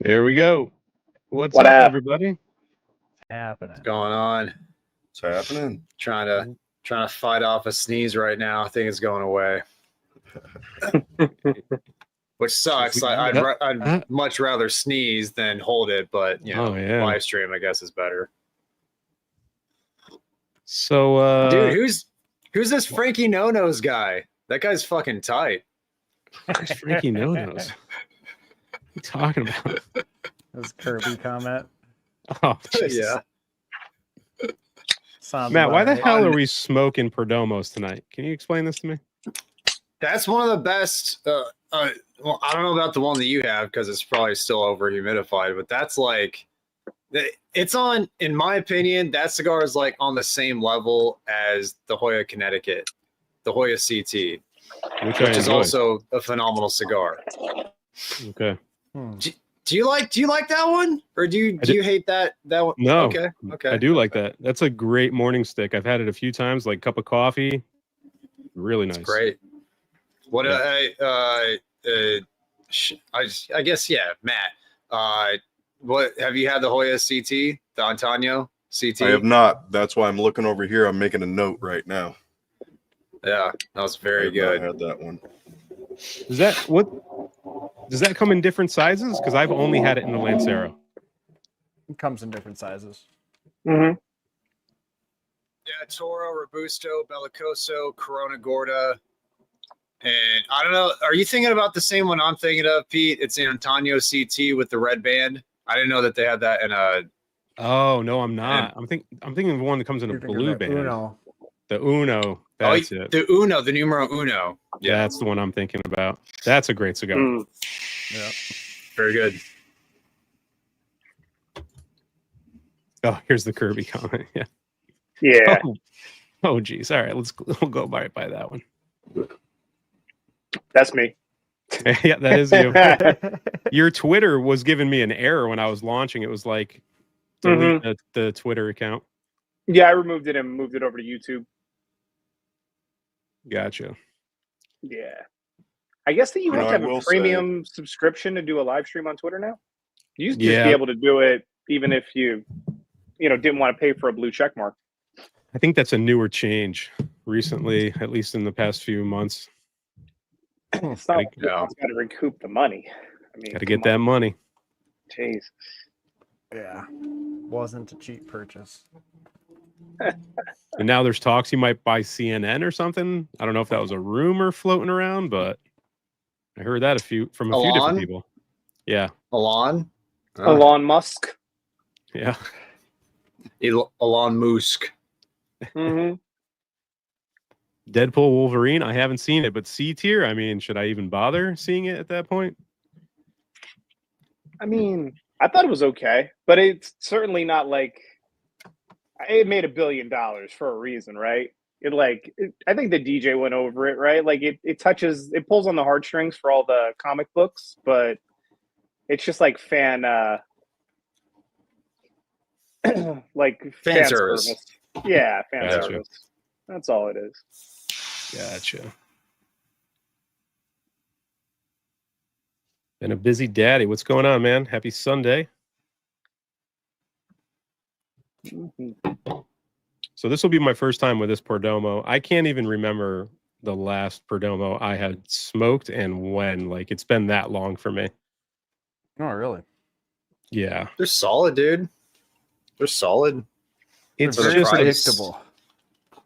There we go. What's What up, up? everybody? Happening. What's going on? What's happening? Trying to fight off a sneeze right now. I think it's going away, which sucks. I'd much rather sneeze than hold it, but live stream I guess is better. So, dude, who's this Frankie No Nose guy? That guy's fucking tight. Who's Frankie No Nose? What are you talking about? This Kirby comment. Oh, Jesus. Yeah. Sounds Matt, why the right. hell are we smoking Perdomos tonight? Can you explain this to me? That's one of the best. Well, I don't know about the one that you have because it's probably still over humidified, but that's like, it's on, in my opinion, that cigar is like on the same level as the Hoya Connecticut, the Hoya CT, which is also a phenomenal cigar. Okay. Do you like that one, or do you hate that one? No. Okay. I do like that. That's a great morning stick. I've had it a few times, like cup of coffee. Really nice. It's great. What I guess Matt. What have you had the Hoya CT, the Antonio CT? I have not. That's why I'm looking over here. I'm making a note right now. Yeah, that was very good. I had that one. Does that come in different sizes? Because I've only had it in the Lancero. It comes in different sizes. Mm-hmm. Yeah, Toro, Robusto, Bellicoso, Corona Gorda. And I don't know, are you thinking about the same one I'm thinking of, Pete? It's the Antonio CT with the red band. I didn't know that they had that in a. Oh no, I'm not. I'm thinking of the one that comes in a blue band. Uno. The Uno. That's it. The Uno, the numero uno. Yeah, that's the one I'm thinking about. That's a great cigar. Yeah. Very good. Oh, here's the Kirby comment. Yeah. Yeah. Oh, geez. All right, we'll go by that one. That's me. Yeah, that is you. Your Twitter was giving me an error when I was launching. It was like delete the Twitter account. Yeah, I removed it and moved it over to YouTube. Gotcha. Yeah. I guess that you have to have I a premium subscription to do a live stream on Twitter now. You used to Yeah. just be able to do it even if you didn't want to pay for a blue check mark. I think that's a newer change recently, at least in the past few months. It's not like it's got to recoup the money. I mean, Got to get that money. Jesus. Yeah. Wasn't a cheap purchase. And now there's talks you might buy CNN or something. I don't know if that was a rumor floating around, but I heard that from a few different people. Yeah. Elon Musk. Yeah. Elon Musk. Mm-hmm. Deadpool Wolverine. I haven't seen it, but C tier. I mean, should I even bother seeing it at that point? I mean, I thought it was okay, but it's certainly not like it made $1 billion for a reason, right? I think the DJ went over it, right? Like it pulls on the heartstrings for all the comic books, but it's just like fan service. Yeah, fan service. That's all it is. Gotcha. Been a busy daddy. What's going on, man? Happy Sunday. So this will be my first time with this Perdomo. I can't even remember the last Perdomo I had smoked and when. Like, it's been that long for me. Oh, really? Yeah. They're solid, dude. They're solid. It's Very just predictable.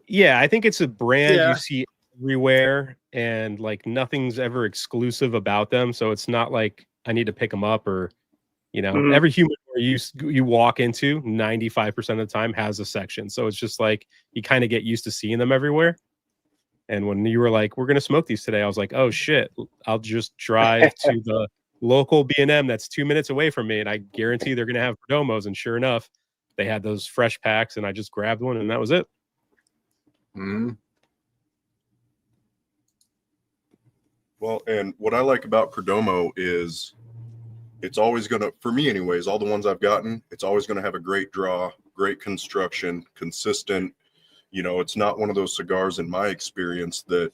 Yeah, I think it's a brand you see everywhere, and like nothing's ever exclusive about them. So it's not like I need to pick them up, or every humidor you walk into 95% of the time has a section. So it's just like you kind of get used to seeing them everywhere. And when you were like, "We're gonna smoke these today," I was like, "Oh shit! I'll just drive to the local B&M that's 2 minutes away from me, and I guarantee they're gonna have Perdomos." And sure enough, they had those fresh packs, and I just grabbed one, and that was it. Well, and what I like about Perdomo is it's always going to, for me anyways, all the ones I've gotten, it's always going to have a great draw, great construction, consistent. It's not one of those cigars in my experience that,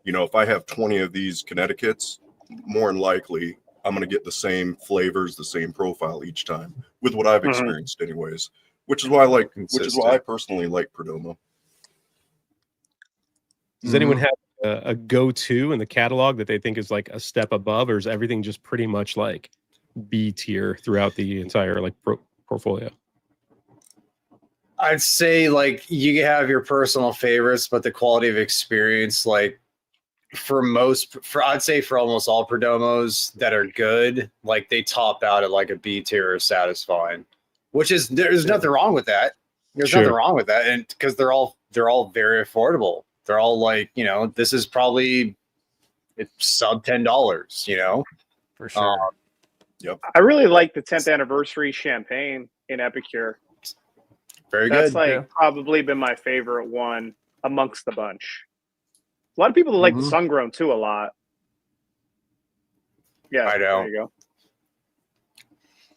if I have 20 of these Connecticut's, more than likely I'm going to get the same flavors, the same profile each time with what I've experienced anyways, which is why I personally like Perdomo. Does anyone have a go-to in the catalog that they think is like a step above, or is everything just pretty much like B tier throughout the entire like portfolio? I'd say like you have your personal favorites, but the quality of experience, like I'd say for almost all Perdomos that are good, like they top out at like a B tier or satisfying, which is there's nothing wrong with that. There's nothing wrong with that, and because they're all very affordable. They're all like, you know, this is probably it's sub $10, you know, For sure. Yep. I really like the 10th anniversary champagne in Epicure. Very That's good. probably been my favorite one amongst the bunch. A lot of people like the Sungrown too a lot. Yeah, I know. there you go.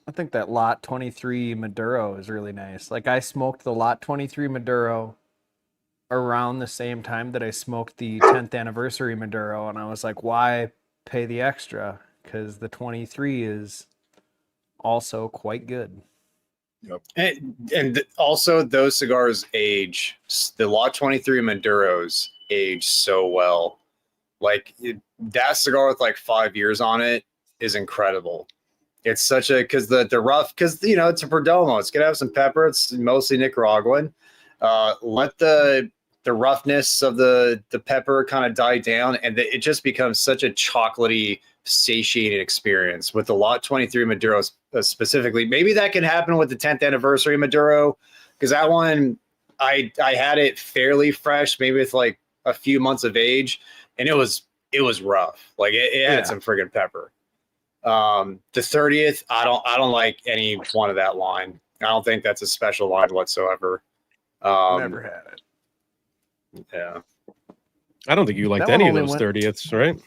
I think that Lot 23 Maduro is really nice. Like I smoked the Lot 23 Maduro around the same time that I smoked the 10th anniversary Maduro, and I was like, why pay the extra? Because the 23 is also quite good. Yep. And also those cigars age. The Lot 23 Maduros age so well. Like that cigar with like 5 years on it is incredible. It's such a because the rough because you know it's a Perdomo. It's gonna have some pepper. It's mostly Nicaraguan. Let the roughness of the pepper kind of die down, and it just becomes such a chocolatey, satiating experience with the Lot 23 Maduro specifically. Maybe that can happen with the 10th anniversary Maduro because that one I had it fairly fresh, maybe with like a few months of age, and it was rough. Like it had some friggin' pepper. The 30th, I don't like any one of that line. I don't think that's a special line whatsoever. Never had it. Yeah. I don't think you liked any of those 30ths, right?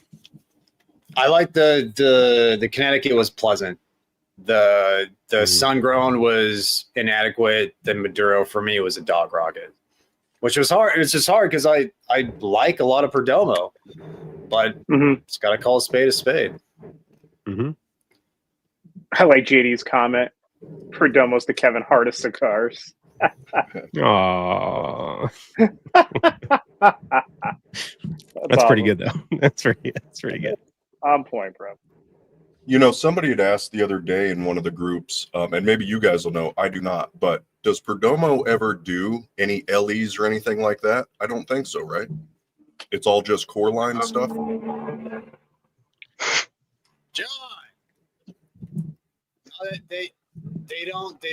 I like the Connecticut was pleasant. The Sun-Grown was inadequate. The Maduro for me was a dog rocket, which was hard. It's just hard because I like a lot of Perdomo, but it's got to call a spade a spade. I like JD's comment. Perdomo's the Kevin Hart of cigars. Aww. That's pretty good though. That's pretty good. On point, bro. You know, somebody had asked the other day in one of the groups, and maybe you guys will know, I do not, but does Perdomo ever do any LEs or anything like that? I don't think so, right? It's all just core line stuff. John, no, they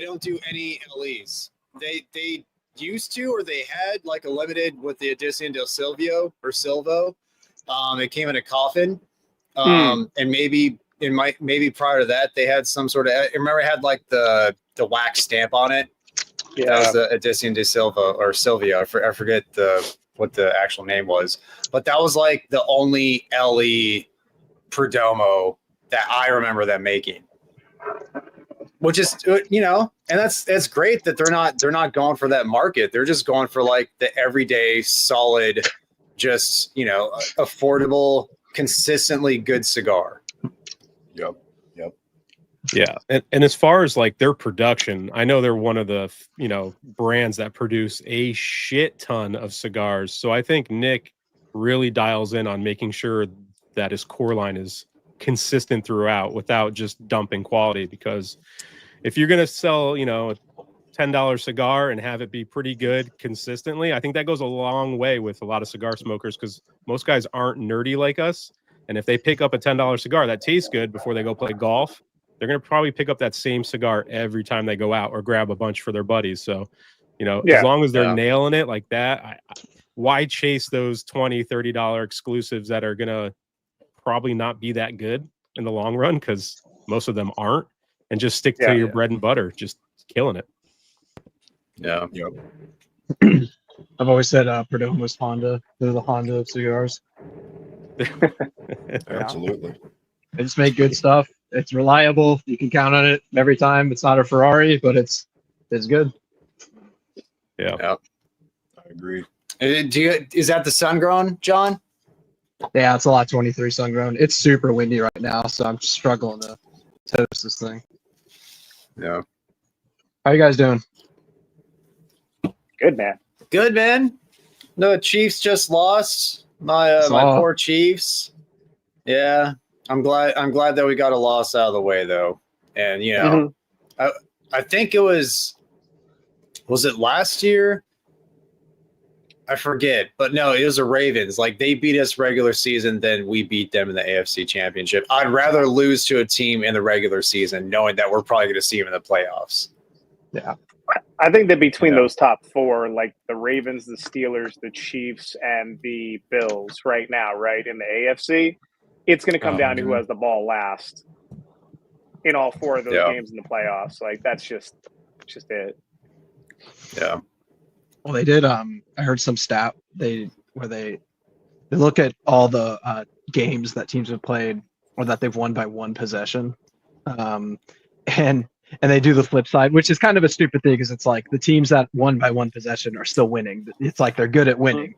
don't do any LEs. They used to, or they had like a limited with the Edition del Silvio or Silvo. It came in a coffin, and maybe prior to that they had some sort of. I remember it had like the wax stamp on it. Yeah, that was the Edition de Silva or Silvio. I forget what the actual name was, but that was like the only LE Perdomo that I remember them making. Which is, you know, and that's great that they're not going for that market. They're just going for like the everyday solid, just, you know, affordable, consistently good cigar. Yep. Yeah. And as far as like their production, I know they're one of the, you know, brands that produce a shit ton of cigars. So I think Nick really dials in on making sure that his core line is consistent throughout without just dumping quality, because if you're going to sell, you know, a $10 cigar and have it be pretty good consistently, I think that goes a long way with a lot of cigar smokers, because most guys aren't nerdy like us. And if they pick up a $10 cigar that tastes good before they go play golf, they're going to probably pick up that same cigar every time they go out or grab a bunch for their buddies. So, you know, as long as they're nailing it like that, why chase those $20, $30 exclusives that are going to probably not be that good in the long run, because most of them aren't, and just stick to your bread and butter, just killing it. Yeah. Yep. I've always said Perdomo was Honda. They're the Honda of cigars. Absolutely. They just make good stuff. It's reliable. You can count on it every time. It's not a Ferrari, but it's good. Yeah. I agree. Is that the Sun-Grown, John? Yeah, it's a lot 23 sun grown. It's super windy right now, so I'm struggling to toast this thing. Yeah. How you guys doing? Good, man. Good, man. No, Chiefs just lost. My poor Chiefs. Yeah, I'm glad that we got a loss out of the way though. And I think it was it last year? I forget, but no, it was the Ravens. Like they beat us regular season, then we beat them in the AFC Championship. I'd rather lose to a team in the regular season, knowing that we're probably going to see them in the playoffs. Yeah, I think that between those top four, like the Ravens, the Steelers, the Chiefs, and the Bills, right now, right in the AFC, it's going to come down to who has the ball last in all four of those games in the playoffs. Like that's just it. Yeah. well, they did. I heard some stat they look at all the games that teams have played or that they've won by one possession, and they do the flip side, which is kind of a stupid thing because it's like the teams that won by one possession are still winning. It's like they're good at winning,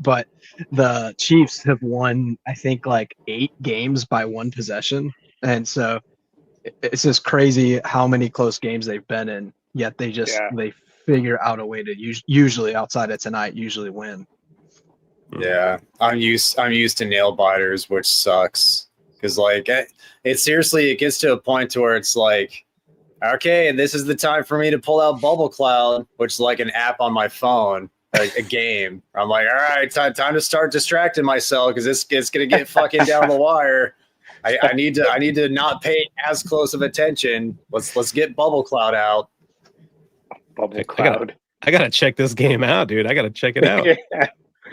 But the Chiefs have won, I think, like 8 games by one possession, and so it's just crazy how many close games they've been in. Yet they figure out a way to usually outside of tonight usually win. Yeah, I'm used to nail biters, which sucks because like it gets to a point to where it's like, okay, and this is the time for me to pull out Bubble Cloud, which is like an app on my phone, like a game. I'm like, all right, time to start distracting myself because it's gonna get fucking down the wire. I need to not pay as close of attention. Let's get Bubble Cloud out. Bubble Cloud. I gotta check this game out, dude. I gotta check it out.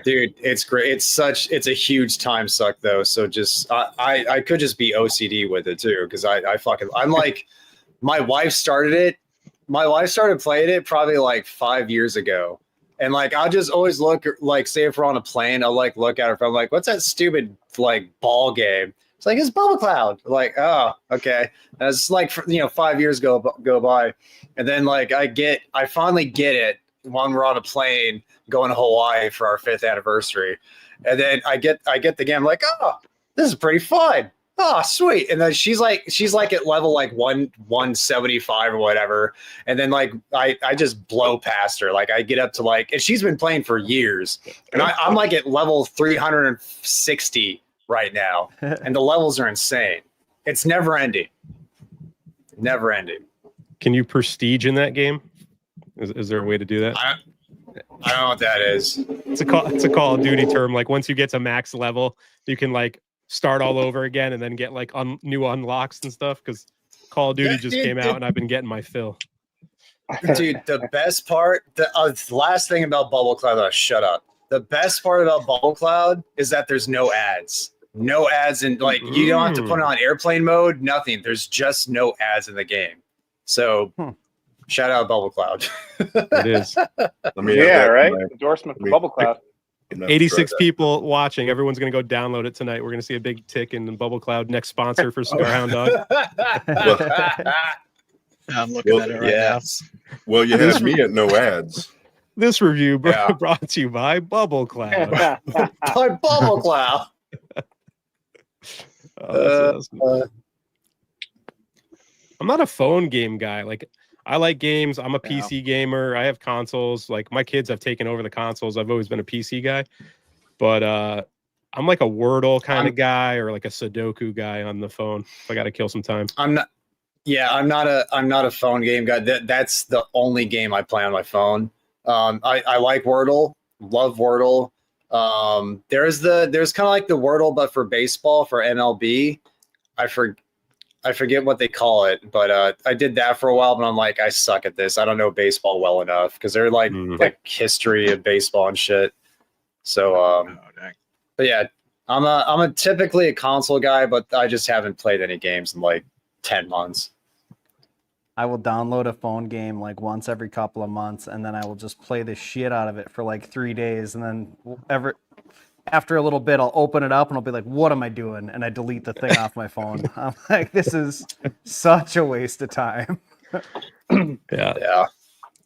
Dude, it's great. It's a huge time suck though. So just I could just be OCD with it too because I'm like, my wife started it. My wife started playing it probably like 5 years ago, and like I'll just always look like, say if we're on a plane, I'll like look at her. I'm like, what's that stupid like ball game? It's like, it's Bubble Cloud. Like, oh, okay. And it's like 5 years go by, and then like I finally get it when we're on a plane going to Hawaii for our 5th anniversary, and then I get the game. I'm like, oh, this is pretty fun. Oh, sweet. And then she's like at level like 175 or whatever, and then like I just blow past her. Like I get up to like, and she's been playing for years, and I'm like at level 360 right now, and the levels are insane. It's never ending. Can you prestige in that game? Is there a way to do that? I don't know what that is. It's a Call of Duty term. Like once you get to max level, you can like start all over again and then get like new unlocks and stuff. Because Call of Duty just came out and I've been getting my fill. Dude, the best part, the last thing about Bubble Cloud, shut up. The best part about Bubble Cloud is that there's no ads. No ads, and like you don't have to put it on airplane mode, nothing. There's just no ads in the game. So shout out Bubble Cloud. It is. Right? Endorsement for Bubble Cloud. 86 people watching. Everyone's going to go download it tonight. We're going to see a big tick in Bubble Cloud. Next sponsor for Cigar Hound Dog. I'm looking at it right now. Well, you had me at no ads. This review brought to you by Bubble Cloud. By Bubble Cloud. Awesome. I'm not a phone game guy. Like I like games. I'm a PC gamer. I have consoles. Like my kids have taken over the consoles. I've always been a PC guy. But I'm like a Wordle kind of guy or like a Sudoku guy on the phone. If I got to kill some time. I'm not a phone game guy. That's the only game I play on my phone. I like Wordle. Love Wordle. There's kind of like the Wordle, but for baseball, for MLB. I forget what they call it, but I did that for a while, but I'm like, I suck at this. I don't know baseball well enough because they're like history of baseball and shit. So, but yeah, I'm a typically a console guy, but I just haven't played any games in like 10 months. I will download a phone game like once every couple of months, and then I will just play the shit out of it for like 3 days, and then after a little bit, I'll open it up and I'll be like, what am I doing? And I delete the thing off my phone. I'm like, this is such a waste of time. Yeah. And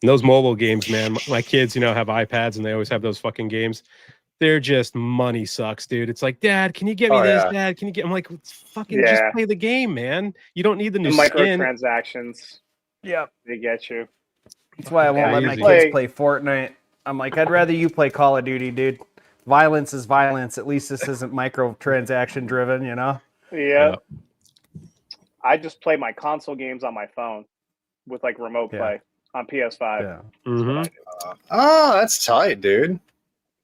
those mobile games, man. My kids, have iPads and they always have those fucking games. they're just money sucks, dude. It's like, Dad, can you get me this? Dad, can you get? I'm like, fucking just play the game, man. You don't need the new skin. Microtransactions. Yep. They get you. That's why I won't let my kids play Fortnite. I'm like, I'd rather you play Call of Duty, dude. Violence is violence. At least this isn't microtransaction driven, you know? Yeah. I just play my console games on my phone with like remote play on PS5. Yeah. Oh, that's tight, dude.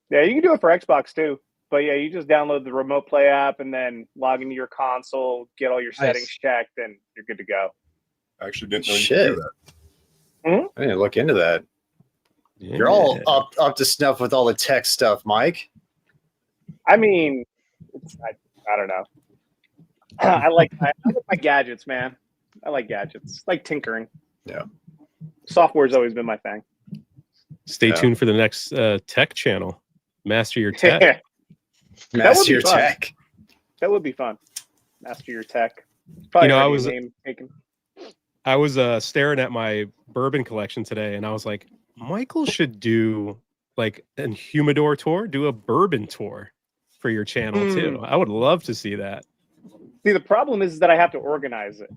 Yeah, you can do it for Xbox too. But yeah, you just download the remote play app and then log into your console, get all your settings checked, and you're good to go. I actually didn't know you could do that. I didn't look into that. Yeah. You're all up to snuff with all the tech stuff, Mike. I mean, I don't know. I like my gadgets, man. I like gadgets. Like tinkering. Yeah. Software's always been my thing. Stay tuned for the next tech channel. Master your tech. Master your tech. That would be fun. Master your tech. Probably I was staring at my bourbon collection today, and I was like, Michael should do like a humidor tour, do a bourbon tour for your channel too. I would love to see that. See, the problem is that I have to organize it.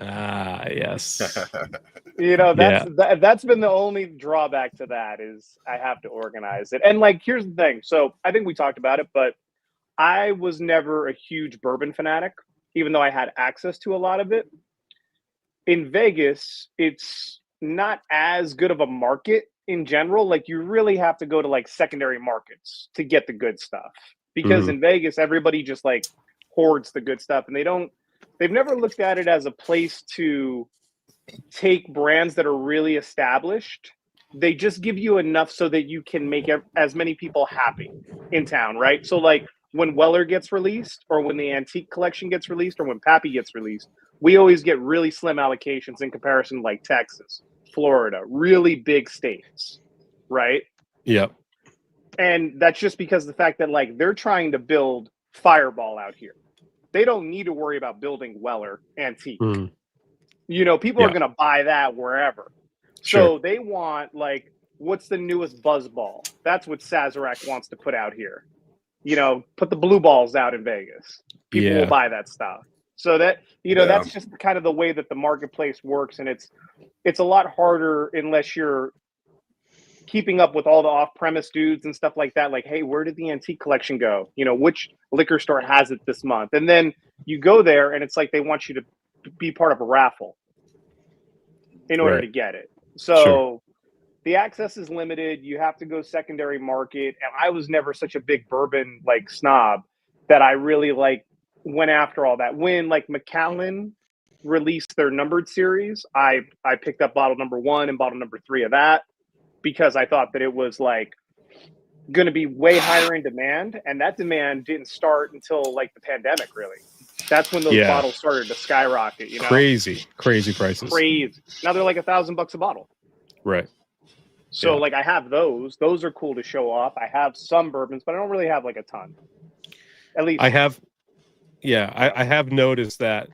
Yes. You know, that's been the only drawback to that is I have to organize it. And like, here's the thing. So I think we talked about it, but I was never a huge bourbon fanatic, even though I had access to a lot of it. In Vegas, it's not as good of a market in general. Like, you really have to go to like secondary markets to get the good stuff, because in Vegas, everybody just like hoards the good stuff, and they've never looked at it as a place to take brands that are really established. They just give you enough so that you can make as many people happy in town, right? So like when Weller gets released, or when the Antique Collection gets released, or when Pappy gets released, we always get really slim allocations in comparison to like Texas, Florida, really big states, right? Yep. And that's just because of the fact that like they're trying to build Fireball out here. They don't need to worry about building Weller Antique. You know, people are going to buy that wherever. So they want like, what's the newest Buzzball? That's what Sazerac wants to put out here. You know, put the blue balls out in Vegas. People will buy that stuff. So that, you know, that's just kind of the way that the marketplace works. And it's a lot harder unless you're keeping up with all the off-premise dudes and stuff like that. Like, hey, where did the Antique Collection go? You know, which liquor store has it this month? And then you go there and it's like they want you to be part of a raffle in order to get it. So the access is limited. You have to go secondary market. And I was never such a big bourbon like snob that I really like went after all that. When like Macallan released their numbered series, I picked up bottle number 1 and bottle number 3 of that, because I thought that it was like going to be way higher in demand. And that demand didn't start until like the pandemic, really. That's when those bottles started to skyrocket, you know? Crazy prices. Crazy. Now they're like $1,000 a bottle. Right. So like I have those. Those are cool to show off. I have some bourbons, but I don't really have like a ton. At least I have noticed that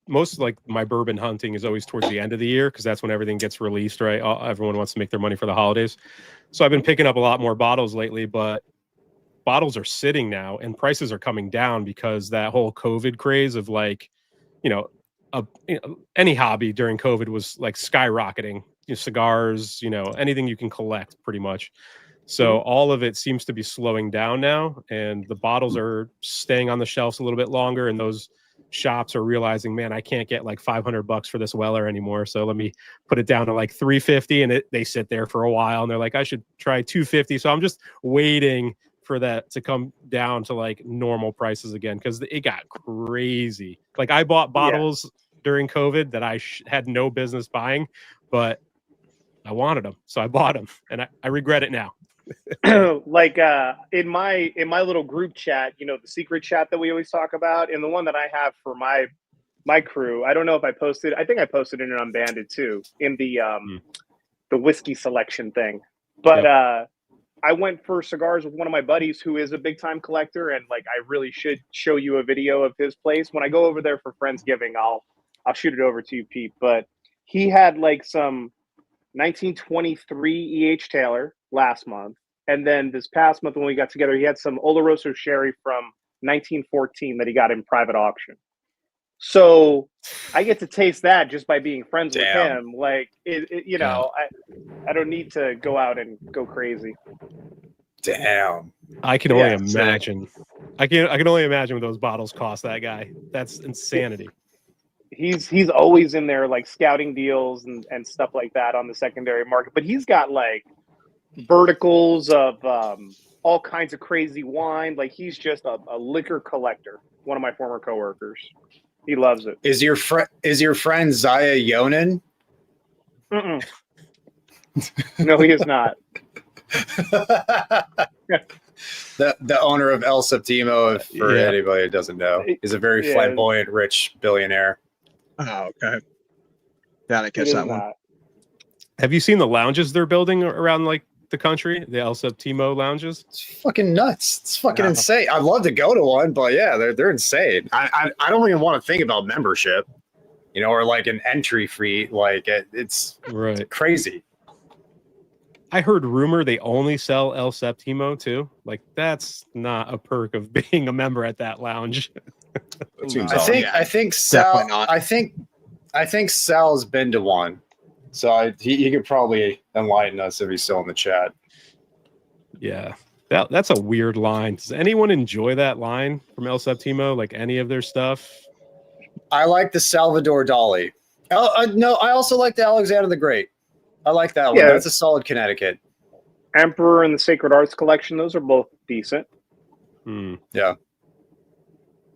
most like my bourbon hunting is always towards the end of the year, because that's when everything gets released, right? Everyone wants to make their money for the holidays. So I've been picking up a lot more bottles lately, but bottles are sitting now and prices are coming down because that whole COVID craze of like, any hobby during COVID was like skyrocketing. Cigars, anything you can collect pretty much. So all of it seems to be slowing down now, and the bottles are staying on the shelves a little bit longer, and those shops are realizing, man, I can't get like $500 for this Weller anymore, so let me put it down to like $350, and they sit there for a while, and they're like, I should try $250. So I'm just waiting for that to come down to like normal prices again, because it got crazy. Like I bought bottles during COVID that I had no business buying, but I wanted them, so I bought them, and I regret it now. Like in my little group chat, the secret chat that we always talk about, and the one that I have for my crew, I don't know if I posted. I think I posted it in Unbanded too, in the whiskey selection thing. But I went for cigars with one of my buddies who is a big time collector, and like I really should show you a video of his place when I go over there for Friendsgiving. I'll shoot it over to you, Pete. But he had like some 1923 E.H. Taylor last month. And then this past month when we got together, he had some Oloroso sherry from 1914 that he got in private auction. So I get to taste that just by being friends with him. Like, you know, I don't need to go out and go crazy. Damn. I can only imagine. I can only imagine what those bottles cost that guy. That's insanity. He's always in there like scouting deals and stuff like that on the secondary market. But he's got like verticals of all kinds of crazy wine. Like he's just a liquor collector. One of my former coworkers. He loves it. Is your friend Zaya Yonan? Mm-mm. No, he is not. The owner of El Septimo, for anybody who doesn't know, is a very flamboyant, rich billionaire. Oh, okay. Gotta catch that one. Have you seen the lounges they're building around like the country? The El Septimo lounges? It's fucking nuts. It's fucking insane. I'd love to go to one, but yeah, they're insane. I don't even want to think about membership, you know, or like an entry fee. Like it's crazy. I heard rumor they only sell El Septimo too. Like that's not a perk of being a member at that lounge. That seems I think Sal. I think Sal's been to one, so he could probably enlighten us if he's still in the chat. Yeah, that's a weird line. Does anyone enjoy that line from El Septimo? Like any of their stuff? I like the Salvador Dali. No, I also like the Alexander the Great. I like that one. That's a solid Connecticut. Emperor and the Sacred Arts Collection. Those are both decent. Yeah.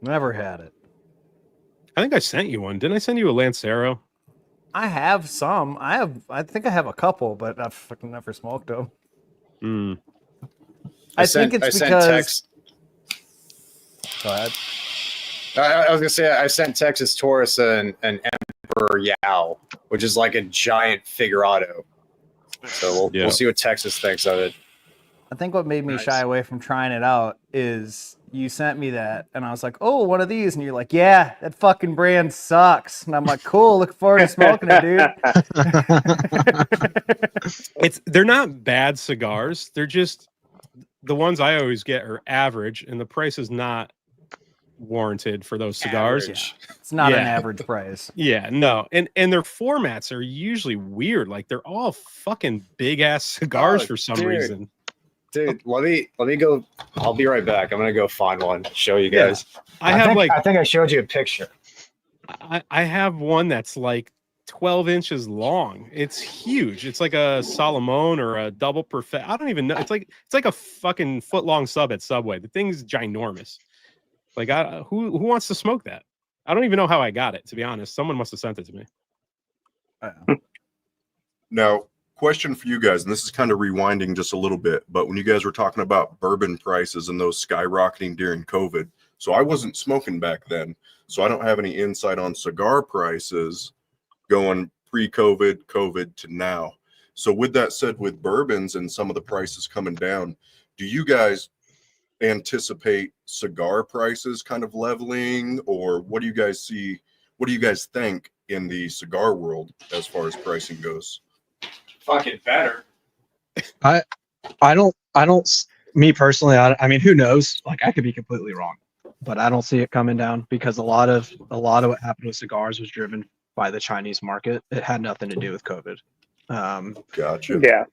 Never had it. I think I sent you one. Didn't I send you a Lancero? I have some. I think I have a couple, but I've fucking never smoked them. I think it's because. Go ahead. I was gonna say I sent Texas Taurus an Emperor Yao, which is like a giant figurado. So we'll see what Texas thinks of it. I think what made me shy away from trying it out is you sent me that, and I was like, "Oh, one of these," and you're like, "Yeah, that fucking brand sucks." And I'm like, "Cool, look forward to smoking it, dude." They're not bad cigars. They're just the ones I always get are average, and the price is not warranted for those cigars. It's not an average price. Yeah, no. And their formats are usually weird. Like they're all fucking big ass cigars for some reason. Dude, let me go. I'll be right back. I'm gonna go find one, show you guys. I think I showed you a picture. I have one that's like 12 inches long. It's huge. It's like a Salomon or a double perfect. I don't even know. It's like a fucking foot long sub at Subway. The thing's ginormous. Like who wants to smoke that? I don't even know how I got it, to be honest. Someone must have sent it to me. Now, question for you guys, and this is kind of rewinding just a little bit, but when you guys were talking about bourbon prices and those skyrocketing during COVID, so I wasn't smoking back then, so I don't have any insight on cigar prices going pre-COVID, COVID to now. So with that said, with bourbons and some of the prices coming down, do you guys anticipate cigar prices kind of leveling, or what do you guys see? What do you guys think in the cigar world as far as pricing goes? Fucking better. I don't. Me personally, I mean, who knows? Like, I could be completely wrong, but I don't see it coming down because a lot of what happened with cigars was driven by the Chinese market. It had nothing to do with COVID. Gotcha. Yeah.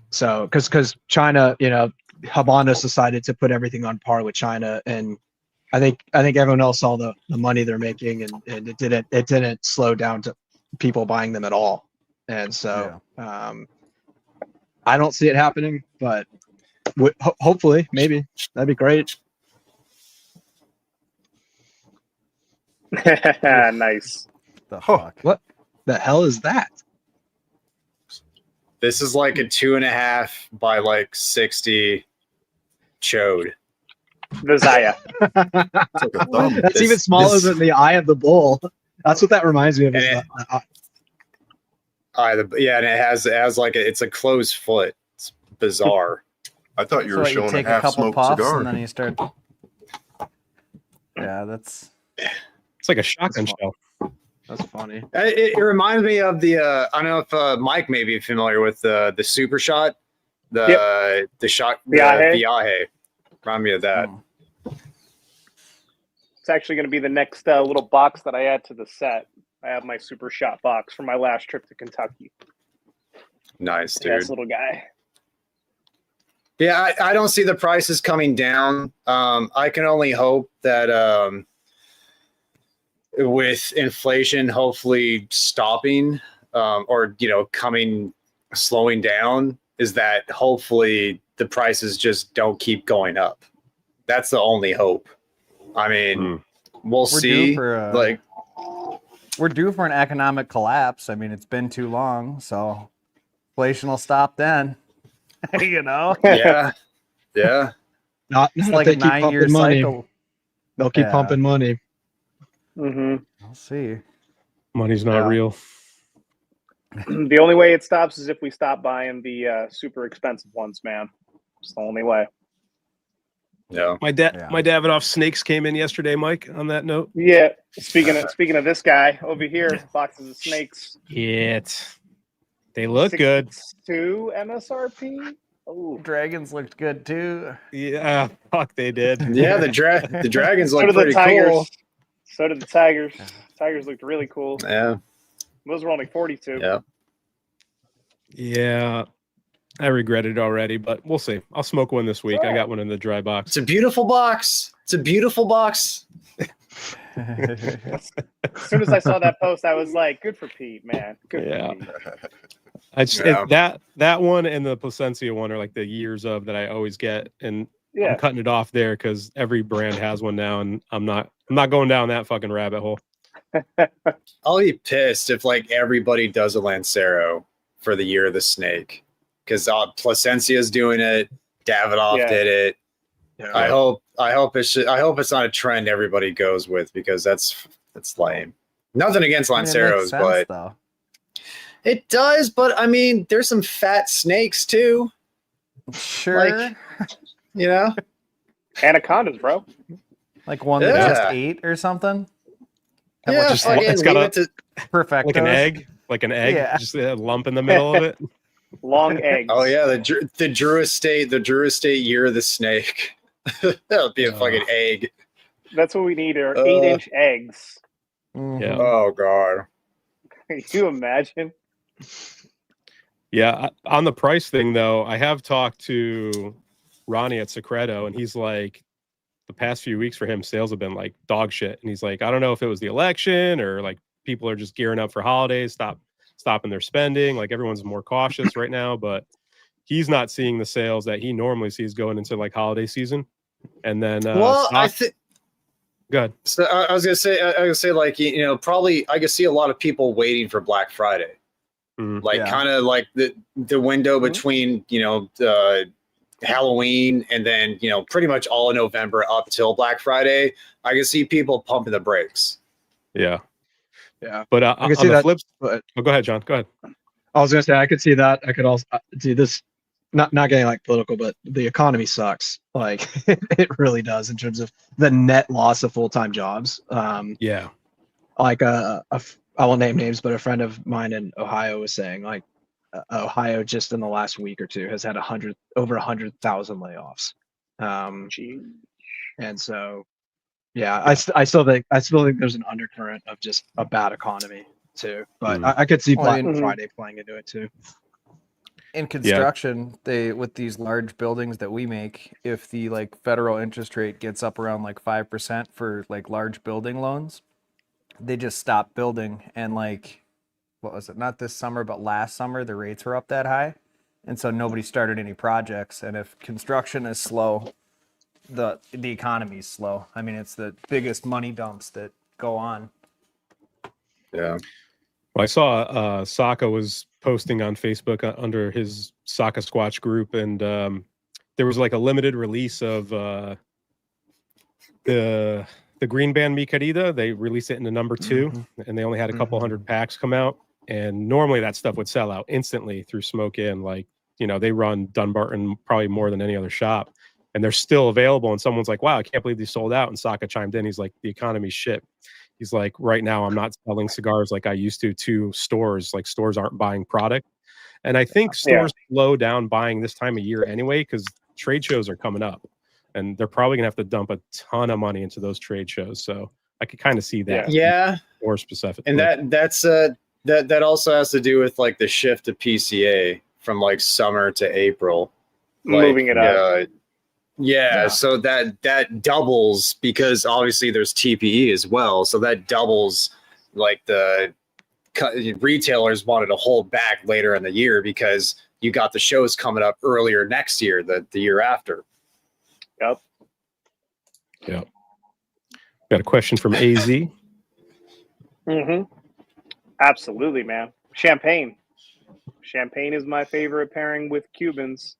So, because China, you know, Habanos decided to put everything on par with China, and I think everyone else saw the money they're making, and it didn't slow down to people buying them at all. And so, I don't see it happening, but hopefully, maybe that'd be great. Nice. The fuck? What the hell is that? This is like a 2.5 by like 60 chode. The Zaya. It's like a thumb. That's even smaller than the eye of the bull. That's what that reminds me of. And it has like it's a closed foot. It's bizarre. I thought you were showing a half-smoked cigar. And then you start. Yeah, that's. It's like a shotgun shell. That's funny. It reminds me of the. I don't know if Mike may be familiar with the Super Shot. The shot Viaje. Remind me of that. It's actually going to be the next little box that I add to the set. I have my super shot box from my last trip to Kentucky. Nice, dude. Nice little guy. Yeah, I don't see the prices coming down. I can only hope that with inflation hopefully stopping or slowing down, is that hopefully the prices just don't keep going up. That's the only hope. I mean, we'll see. We're due for an economic collapse. I mean, it's been too long, so inflation will stop then. Yeah. Not It's if like they a keep 9-year pumping money. cycle. They'll keep pumping money. We'll see. Money's not real. The only way it stops is if we stop buying the super expensive ones, man. It's the only way. Yeah. My Davidoff snakes came in yesterday, Mike, on that note. Yeah. Speaking of this guy over here, boxes of snakes. They look good. 2 MSRP. Oh, Dragons looked good too. Yeah, fuck, they did. Yeah, the dragons look so did pretty the tigers. cool. So did the tigers. Tigers looked really cool. Yeah. Those were only 42. Yeah. Yeah. I regret it already, but we'll see. I'll smoke one this week. I got one in the dry box. It's a beautiful box. As soon as I saw that post, I was like, "Good for Pete, man. Good for Pete." I just that one and the Placencia one are like the years of that I always get, and I'm cutting it off there because every brand has one now, and I'm not going down that fucking rabbit hole. I'll be pissed if like everybody does a Lancero for the year of the snake, because Placencia's doing it. Davidoff did it. Yeah. I hope it's not a trend everybody goes with, because that's lame. Nothing against Lanceros, but though. It does. But I mean, there's some fat snakes too. Sure. Anacondas, bro. Like one that just ate or something. Yeah, it's got perfect, like an egg, just a lump in the middle of it. Long eggs. Oh yeah, the Drew Estate year of the snake. That would be a fucking egg. That's what we need, are 8-inch eggs. Yeah. Oh god. Can you imagine? Yeah. On the price thing though, I have talked to Ronnie at Secreto, and he's like, the past few weeks for him, sales have been like dog shit. And he's like, I don't know if it was the election or like people are just gearing up for holidays, stopping their spending. Like everyone's more cautious right now, but he's not seeing the sales that he normally sees going into like holiday season. And then, I think. Good. So I was gonna say, like, probably I could see a lot of people waiting for Black Friday, kind of like the window between Halloween and then pretty much all of November up till Black Friday. I can see people pumping the brakes. Yeah. But I can see that. Go ahead, John. Go ahead. I was gonna say I could see that. I could also see this. Not getting like political, but the economy sucks. Like it really does in terms of the net loss of full-time jobs. Like I won't name names, but a friend of mine in Ohio was saying like Ohio just in the last week or two has had over 100,000 layoffs. And so, yeah, I still think there's an undercurrent of just a bad economy too. But I could see Black Friday playing into it too. In construction, with these large buildings that we make, if the like federal interest rate gets up around like 5% for like large building loans, they just stop building. And like, what was it? Not this summer, but last summer, the rates were up that high, and so nobody started any projects. And if construction is slow, the economy is slow. I mean, it's the biggest money dumps that go on. Yeah. Well, I saw Saka was posting on Facebook under his Saka Squatch group, and there was like a limited release of the Green Band Mi Querida. They released it in the number 2, and they only had a couple hundred packs come out. And normally that stuff would sell out instantly through Smoke Inn. Like, they run Dunbarton probably more than any other shop, and they're still available. And someone's like, wow, I can't believe these sold out. And Saka chimed in. He's like, the economy's shit. He's like, right now I'm not selling cigars like I used to stores. Like stores aren't buying product. And I think stores slow down buying this time of year anyway, because trade shows are coming up, and they're probably gonna have to dump a ton of money into those trade shows. So I could kind of see that. Yeah. More specific. And that also has to do with like the shift to PCA from like summer to April. Moving it up. Yeah, so that doubles because obviously there's TPE as well. So that doubles like the retailers wanted to hold back later in the year because you got the shows coming up earlier next year, the year after. Yep. Got a question from AZ. Absolutely, man. Champagne is my favorite pairing with Cubans.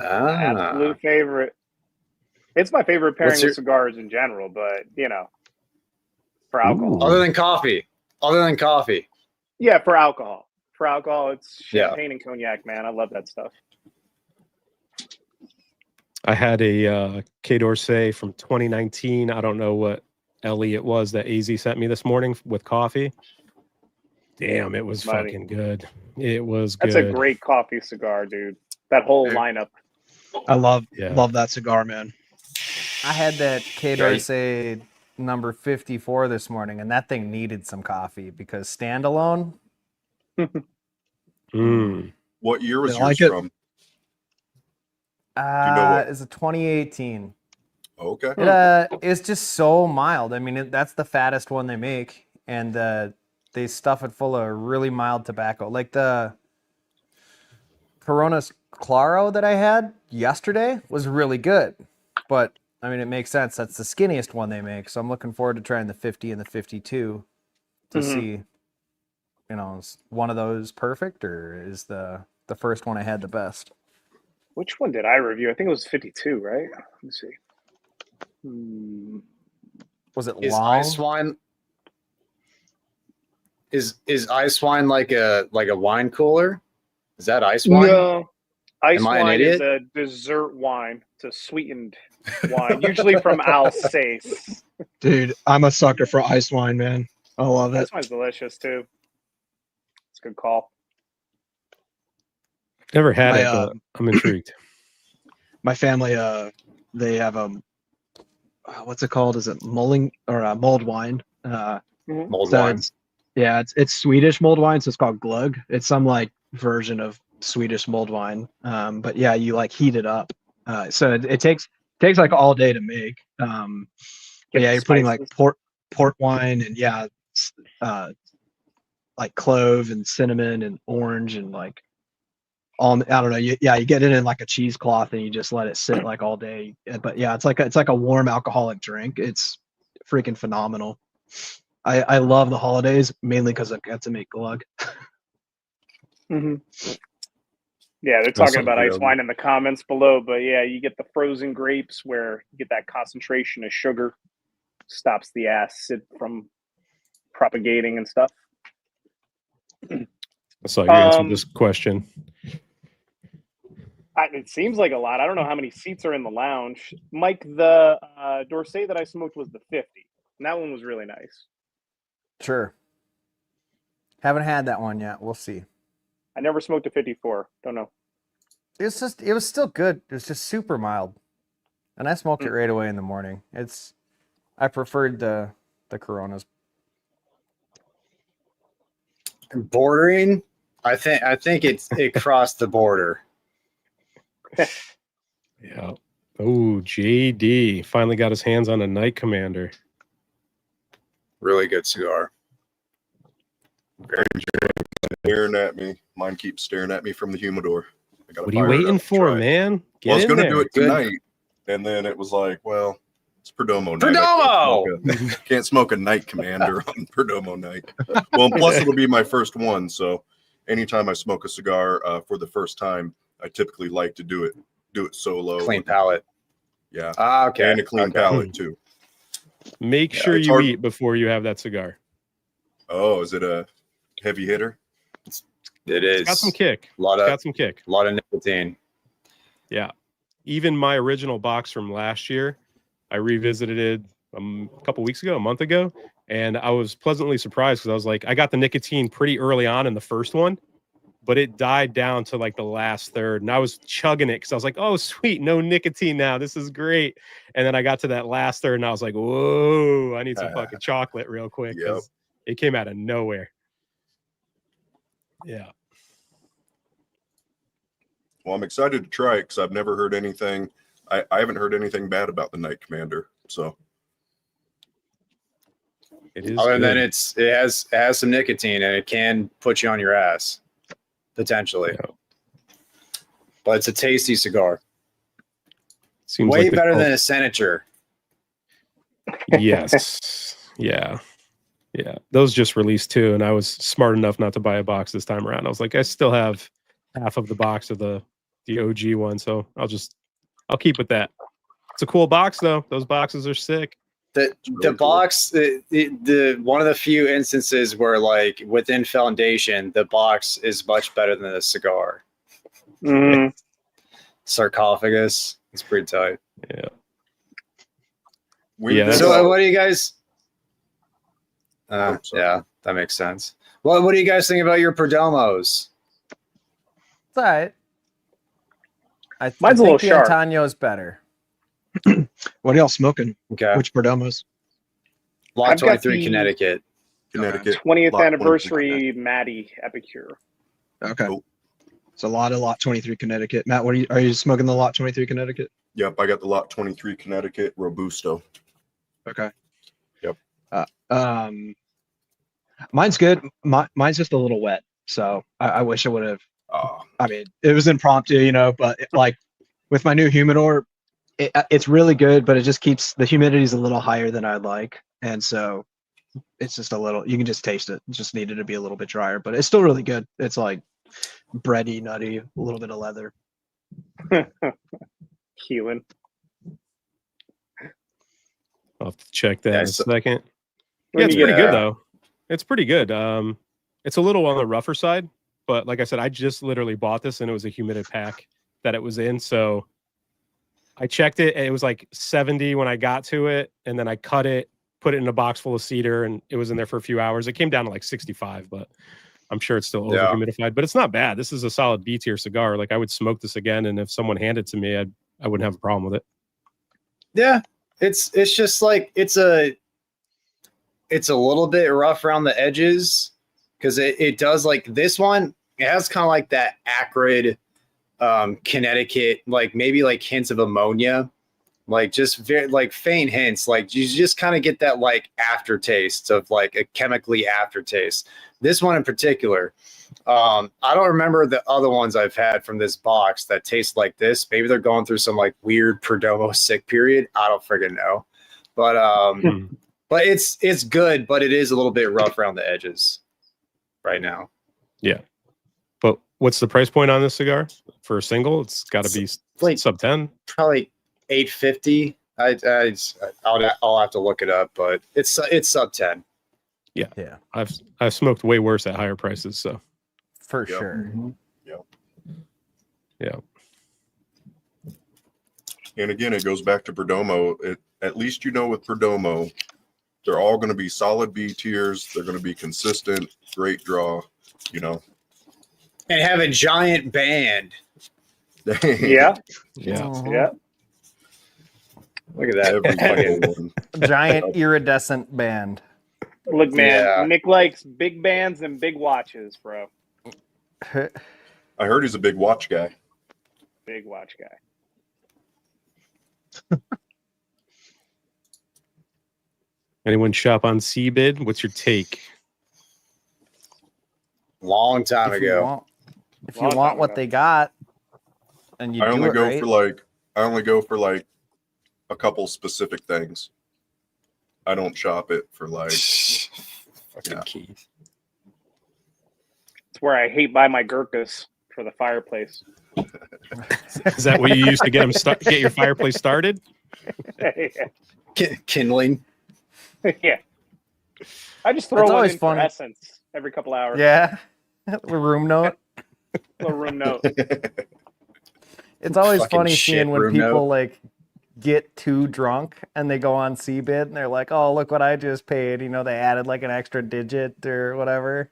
Absolute favorite. It's my favorite pairing with cigars in general, but for alcohol. Other than coffee. Yeah, for alcohol. It's champagne and cognac, man. I love that stuff. I had a K d'Orsay from 2019. I don't know what Ellie it was that AZ sent me this morning with coffee. Damn, it was fucking good. It was good. That's a great coffee cigar, dude. That whole lineup. I love that cigar, man. I had that K d'Orsay number 54 this morning, and that thing needed some coffee because standalone. What year was yours from? It's a 2018. Okay. It's just so mild. I mean, that's the fattest one they make, and they stuff it full of really mild tobacco. Like the Coronas Claro that I had yesterday was really good, but I mean, it makes sense. That's the skinniest one they make, so I'm looking forward to trying the 50 and the 52 to see, is one of those perfect, or is the first one I had the best? Which one did I review? I think it was 52, right? Let me see. Was it is long? Ice Wine? Is Ice Wine like a wine cooler? Is that ice wine? No, ice Am I an wine idiot? is a dessert wine. It's a sweetened wine, usually from Alsace. Dude, I'm a sucker for ice wine, man. I love it. Ice wine's delicious too. It's a good call. Never had it, but I'm intrigued. My family, they have what's it called? Is it mulled wine? Mulled so wines. It's Swedish mulled wine, so it's called glug. It's some like version of Swedish mulled wine. But yeah, you like heat it up. So it takes like all day to make. But yeah, you're putting like port wine and like clove and cinnamon and orange and like I don't know. You get it in like a cheesecloth and you just let it sit like all day. But yeah, it's like a warm alcoholic drink. It's freaking phenomenal. I love the holidays mainly because I get to make glug. Yeah, they're talking about ice wine in the comments below, but yeah, you get the frozen grapes where you get that concentration of sugar, stops the acid from propagating and stuff. I saw you answer this question. It seems like a lot. I don't know how many seats are in the lounge. Mike, the d'Orsay that I smoked was the 50. And that one was really nice. Sure. Haven't had that one yet. We'll see. I never smoked a 54. Don't know. It was still good. It was just super mild. And I smoked it right away in the morning. I preferred the Coronas. Bordering? I think it crossed the border. Yeah. Oh, JD finally got his hands on a Night Commander. Really good cigar. Very staring at me. Mine keeps staring at me from the humidor. What are you waiting for, man? I was going to do it tonight, and then it was like, well, it's Perdomo night. Perdomo! Can't smoke a Night Commander on Perdomo night. Well, plus it'll be my first one, so anytime I smoke a cigar for the first time, I typically like to do it solo. Clean palate. Yeah. Okay. And a clean palate too. Make sure you eat before you have that cigar. Oh, is it a heavy hitter? It is. It's got some kick. A lot of nicotine. Yeah. Even my original box from last year, I revisited it a month ago, and I was pleasantly surprised because I was like, I got the nicotine pretty early on in the first one, but it died down to like the last third, and I was chugging it because I was like, oh sweet, no nicotine now, this is great. And then I got to that last third and I was like, whoa, I need some fucking chocolate real quick because it came out of nowhere. Yeah. Well, I'm excited to try it because I've never heard anything. I haven't heard anything bad about the Night Commander. So it is other good. than it has some nicotine and it can put you on your ass potentially. Yeah. But it's a tasty cigar. Seems way like better than a Senator. Yes. Yeah. Yeah. Those just released too, and I was smart enough not to buy a box this time around. I was like, I still have half of the box of the OG one, so I'll keep with that. It's a cool box though. Those boxes are sick. The box, the one of the few instances where like within Foundation, the box is much better than the cigar. Mm. Sarcophagus, it's pretty tight. Yeah. So what do you guys? Yeah, that makes sense. Well, what do you guys think about your Perdomos? It's all right. Mine's a little sharp. Antonio's better. What are y'all smoking? Okay. Which Perdomos? Lot 23, Connecticut. 20th anniversary Matty Epicure. Okay. Cool. It's a lot 23 Connecticut. Matt, are you smoking the lot 23 Connecticut? Yep, I got the lot 23 Connecticut Robusto. Okay. Yep. Mine's good. Mine's just a little wet, so I wish I would have. I mean, it was impromptu, but like with my new humidor, it's really good, but it just keeps the humidity's a little higher than I'd like, and so it's just a little. You can just taste it. It just needed to be a little bit drier, but it's still really good. It's like bready, nutty, a little bit of leather. Keelan. I'll have to check that in a second. Yeah, it's pretty good though. It's pretty good. It's a little on the rougher side, but like I said, I just literally bought this and it was a humidity pack that it was in. So I checked it and it was like 70 when I got to it, and then I cut it, put it in a box full of cedar, and it was in there for a few hours. It came down to like 65, but I'm sure it's still over humidified. But it's not bad. This is a solid B tier cigar. Like I would smoke this again, and if someone handed it to me, I wouldn't have a problem with it. Yeah, it's just like it's a little bit rough around the edges because it does like this one. It has kind of like that acrid Connecticut, like maybe like hints of ammonia, like just very like faint hints. Like you just kind of get that like aftertaste of like a chemically aftertaste. This one in particular, I don't remember the other ones I've had from this box that taste like this. Maybe they're going through some like weird Perdomo sick period. I don't friggin' know, but but it's good, but it is a little bit rough around the edges right now. Yeah. But what's the price point on this cigar for a single? It's got to be like sub 10. Probably $8.50. I'll have to look it up, but it's sub 10. Yeah. Yeah. I've smoked way worse at higher prices, so for sure. Mm-hmm. Yeah. And again, it goes back to Perdomo. At least with Perdomo, they're all going to be solid B tiers. They're going to be consistent, great draw, and have a giant band. Yeah. Yeah. Look at that. Giant iridescent band. Look, man, Nick likes big bands and big watches, bro. I heard he's a big watch guy. Big watch guy. Anyone shop on Cbid? What's your take? Long time ago. If you want what they got, and you I only go right, for like a couple specific things. I don't shop it for like fucking keys. It's where I hate buy my Gurkhas for the fireplace. Is that what you use to get your fireplace started? Kindling. Yeah. I just throw one in for essence every couple hours. Yeah. A room note. A room note. It's always Fucking funny seeing when people note. like get too drunk and they go on Cbid and they're like, "Oh, look what I just paid." They added like an extra digit or whatever.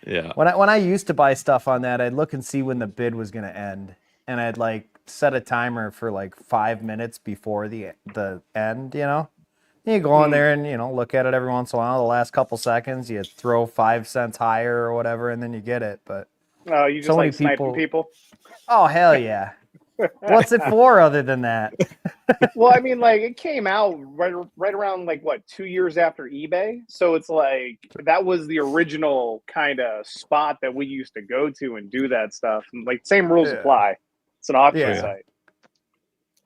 Yeah. When I used to buy stuff on that, I'd look and see when the bid was going to end, and I'd like set a timer for like 5 minutes before the end. You know, you go on there and look at it every once in a while. The last couple seconds, you throw 5 cents higher or whatever, and then you get it. But you just so many like sniping people. Oh hell yeah! What's it for other than that? Well, I mean, like it came out right around like what 2 years after eBay, so it's like that was the original kind of spot that we used to go to and do that stuff. And, like same rules apply. It's an auction site.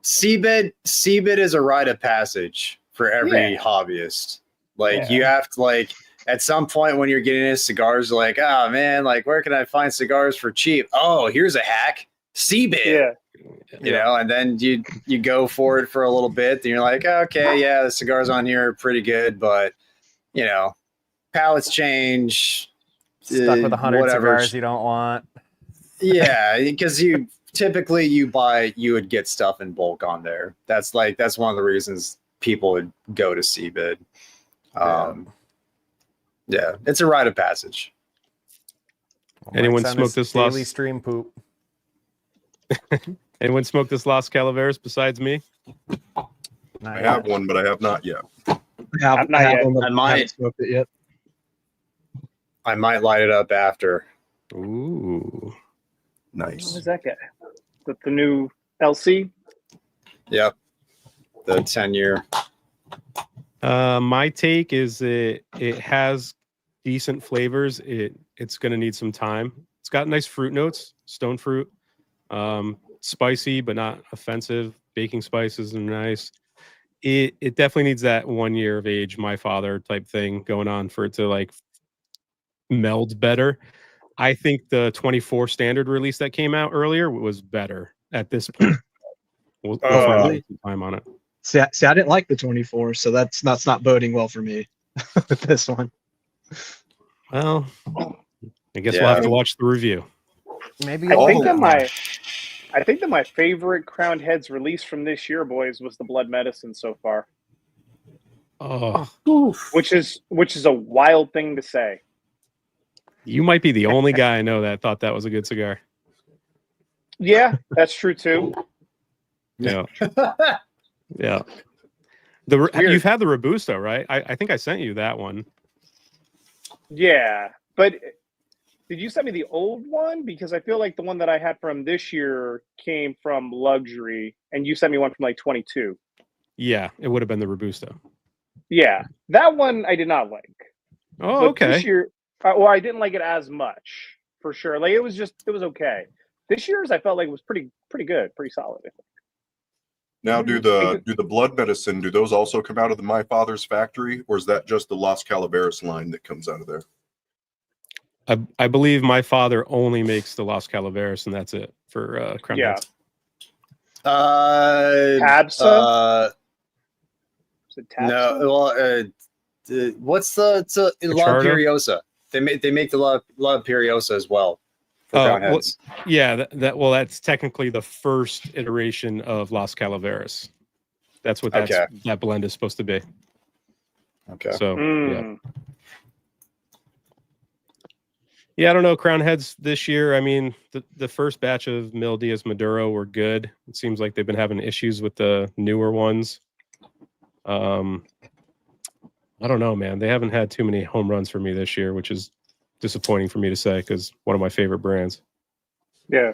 Seabed is a rite of passage for every hobbyist. Like you have to like at some point when you're getting into cigars, you're like, oh man, like where can I find cigars for cheap? Oh, here's a hack. Seabed. Yeah. You know, and then you go for it for a little bit, and you're like, okay, yeah, the cigars on here are pretty good, but palettes change. Stuck with 100 cigars you don't want. Yeah, because you would get stuff in bulk on there. That's one of the reasons people would go to Seabed. Yeah, it's a rite of passage. Anyone smoke this daily stream poop? Anyone smoke this Las Calaveras besides me? I have one, but I have not yet. I haven't smoked it yet. I might light it up after. Ooh, nice. What is that guy? The new LC? Yep, the 10-year. My take is it has decent flavors. It's going to need some time. It's got nice fruit notes, stone fruit. Spicy but not offensive. Baking spices are nice. It definitely needs that 1 year of age, my father type thing going on for it to like meld better. I think the 24 standard release that came out earlier was better at this point. We'll find some time on it. See, I didn't like the 24, so that's not boding well for me with this one. Well, I guess we'll have to watch the review. Maybe I think that my favorite Crowned Heads release from this year, boys, was the Blood Medicine so far. Oh, which is a wild thing to say. You might be the only guy I know that thought that was a good cigar. Yeah, that's true too. Yeah, yeah. You've had the Robusto, right? I think I sent you that one. Yeah, but did you send me the old one? Because I feel like the one that I had from this year came from Luxury, and you sent me one from like 22. Yeah, it would have been the Robusto. Yeah, that one I did not like. Oh, but okay. This year, I didn't like it as much for sure. Like it was okay. This year's I felt like it was pretty good, pretty solid. I think. Now, do the Blood Medicine? Do those also come out of the My Father's factory, or is that just the Las Calaveras line that comes out of there? I believe my father only makes the Las Calaveras, and that's it for Crown Heads. Tabsa? No, well, what's the La Puriosa? They make the La Puriosa as well. Well, yeah, that's technically the first iteration of Las Calaveras. That's what that blend is supposed to be. Okay. So yeah, I don't know. Crown Heads this year. I mean, the first batch of Mil Diaz Maduro were good. It seems like they've been having issues with the newer ones. I don't know, man. They haven't had too many home runs for me this year, which is disappointing for me to say because one of my favorite brands. Yeah.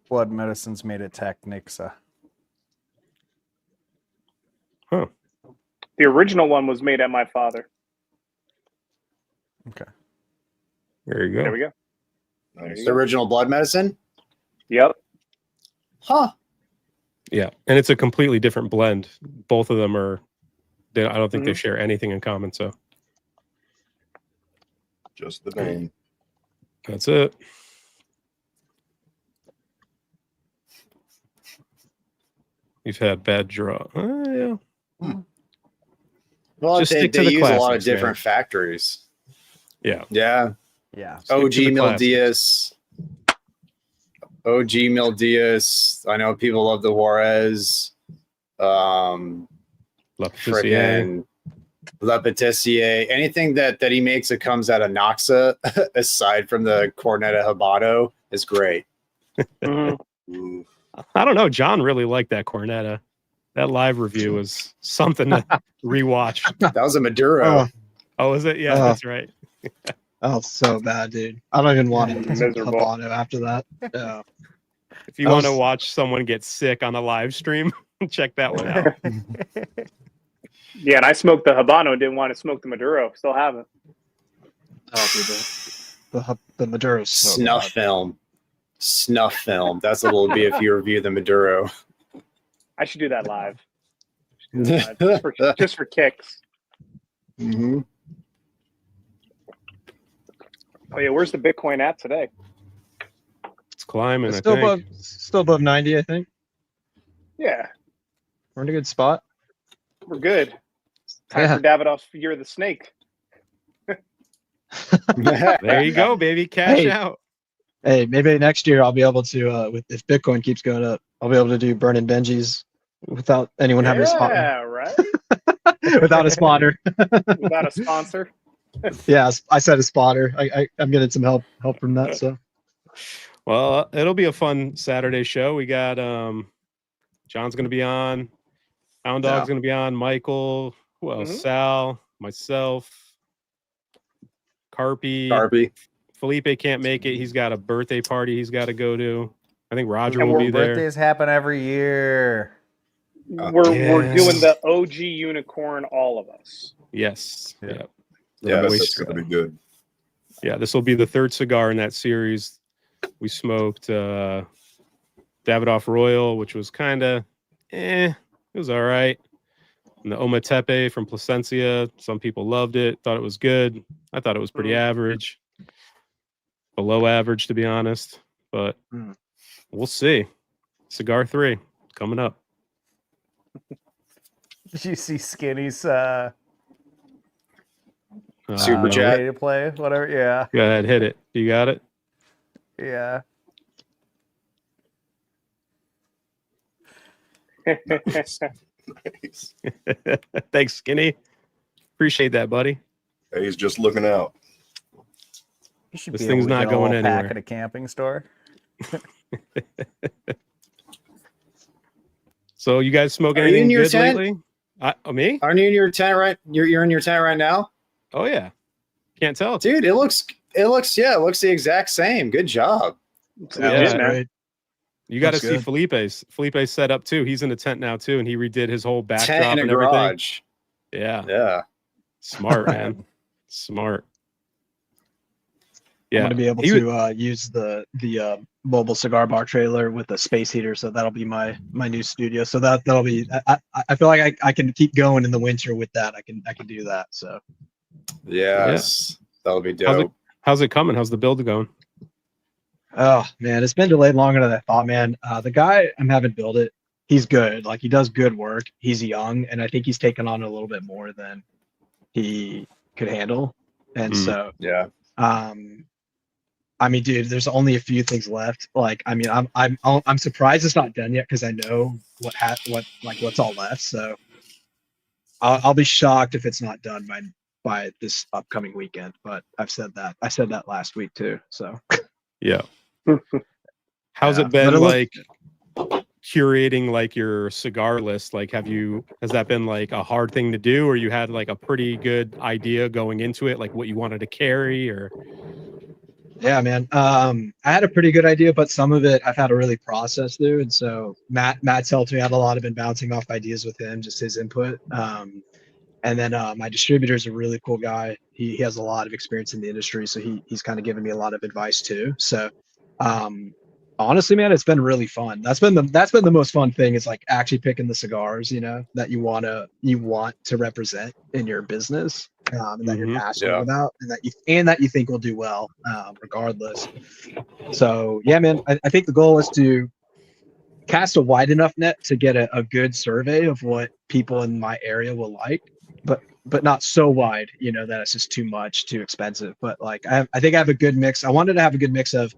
Blood Medicine's made at Tech Nixa. Huh. The original one was made at my father. Okay. There you go. There we go. Nice. The original Blood Medicine? Yep. Huh. Yeah. And it's a completely different blend. Both of them are, I don't think they share anything in common. So just the name. That's it. You've had bad draw. Yeah. Well, Just they stick to the use a lot of classics, different man. factories. Yeah. Yeah. Yeah. OG Mil Diaz. OG Mil Diaz. I know people love the Juarez. Friggin' La Patissier, anything that he makes that comes out of Noxa, aside from the Cornetta Habano, is great. Mhm. I don't know. John really liked that Cornetta. That live review was something to rewatch. That was a Maduro. Oh, is it? Yeah, Oh. that's right. Oh, so bad, dude. I don't even want to use Miserable. Habano after that. Yeah. If you That want to was- watch someone get sick on a live stream, check that one out. Yeah, and I smoked the Habano, didn't want to smoke the Maduro. Still haven't. Oh, dude, the Maduro's so Snuff bad. film. Snuff film. That's what it'll be if you review the Maduro. I should do that live. Just for kicks. Mhm. Oh yeah, where's the Bitcoin at today? It's climbing, It's I still think. still above 90, I think. Yeah, We're in a good spot. we're good. Time Yeah. for Davidoff's Year of the Snake. There you go, baby. Cash Hey. out. Hey, maybe next year I'll be able to, if Bitcoin keeps going up, I'll be able to do burning Benjis without anyone having a sponsor. Yeah, right. Without a spotter. Without a sponsor. Yeah, I said a spotter. I'm getting some help from that. So Well, it'll be a fun Saturday show. We got John's gonna be on, Hound Dog's Yeah. gonna be on, Michael, who else? Mhm. Sal, myself, Carpy. Darby. Felipe can't make it. He's got a birthday party he's got to go to. I think Roger And will we're be there. Birthdays happen every year. We're Yes. doing the OG unicorn, all of us. Yes. Yeah. Yeah. Yeah, Waste- that's going to be good. Yeah, this will be the third cigar in that series. We smoked Davidoff Royal, which was kind of it was all right. And the Ometepe from Placencia, some people loved it, thought it was good. I thought it was pretty average. Below average, to be honest. But Mm. we'll see. Cigar 3 coming up. Did you see Skinny's Uh, Super no. Chat. ready to play? Whatever. Yeah. Go ahead, hit it. You got it? Yeah. Nice. Thanks, Skinny. Appreciate that, buddy. Hey, he's just looking out. You should This be thing's able to not get a going little pack anywhere. at a camping store. So you guys smoke Are you anything in your good tent? lately? Me? Aren't you in your tent right? You're in your tent right now, Oh yeah. Can't tell. dude. It looks the exact same. Good job. Yeah. Legit, man. great. You got to Looks see good. Felipe's. Felipe's set up too. He's in the tent now too, and he redid his whole backdrop Tent in and a everything. garage. Yeah, Yeah. smart man, smart. I'm Yeah, gonna be able He to use the mobile cigar bar trailer with a space heater, so that'll be my new studio. So that'll be. I feel like I can keep going in the winter with that. I can do that. So Yes. That'll be How's dope. how's it coming? How's the build going? oh man, it's been delayed longer than I thought, man. The guy I'm having build it, he's good. Like he does good work. He's young, and I think he's taken on a little bit more than he could handle. And Mm. so Yeah. I mean, dude, there's only a few things left. Like, I mean, I'm surprised it's not done yet because I know what's all left. So I'll be shocked if it's not done by this upcoming weekend. But I've said that. I said that last week too. So Yeah. How's Yeah, it been but it look- like curating like your cigar list? Like, has that been like a hard thing to do, or you had like a pretty good idea going into it, like what you wanted to carry, or? yeah, man. I had a pretty good idea, but some of it I've had to really process through. And so Matt's helped me out a lot. I've been bouncing off ideas with him, just his input. And then my distributor is a really cool guy. He has a lot of experience in the industry, so he's kind of given me a lot of advice too. So honestly, man, it's been really fun. That's been the most fun thing, is like actually picking the cigars, that you want to represent in your business, and that you're Mhm. passionate Yeah. about, and that you think will do well, regardless. So yeah, man, I think the goal is to cast a wide enough net to get a good survey of what people in my area will like, but not so wide, that it's just too much, too expensive. But like, I think I have a good mix. I wanted to have a good mix of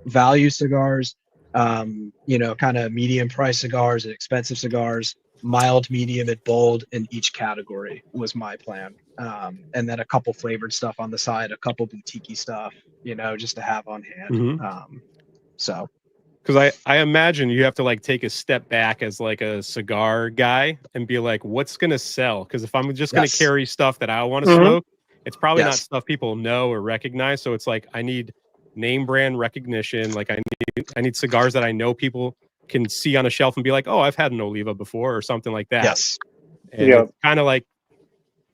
value cigars, kind of medium price cigars and expensive cigars, mild, medium, and bold in each category was my plan. And then a couple flavored stuff on the side, a couple boutique stuff, just to have on hand. So because I imagine you have to like take a step back as like a cigar guy and be like, what's gonna sell? Because if I'm just gonna carry stuff that I want to smoke, it's probably not stuff people know or recognize. So it's like I need name brand recognition. Like I need cigars that I know people can see on a shelf and be like, oh, I've had an Oliva before or something like that. Yes. And it's kind of like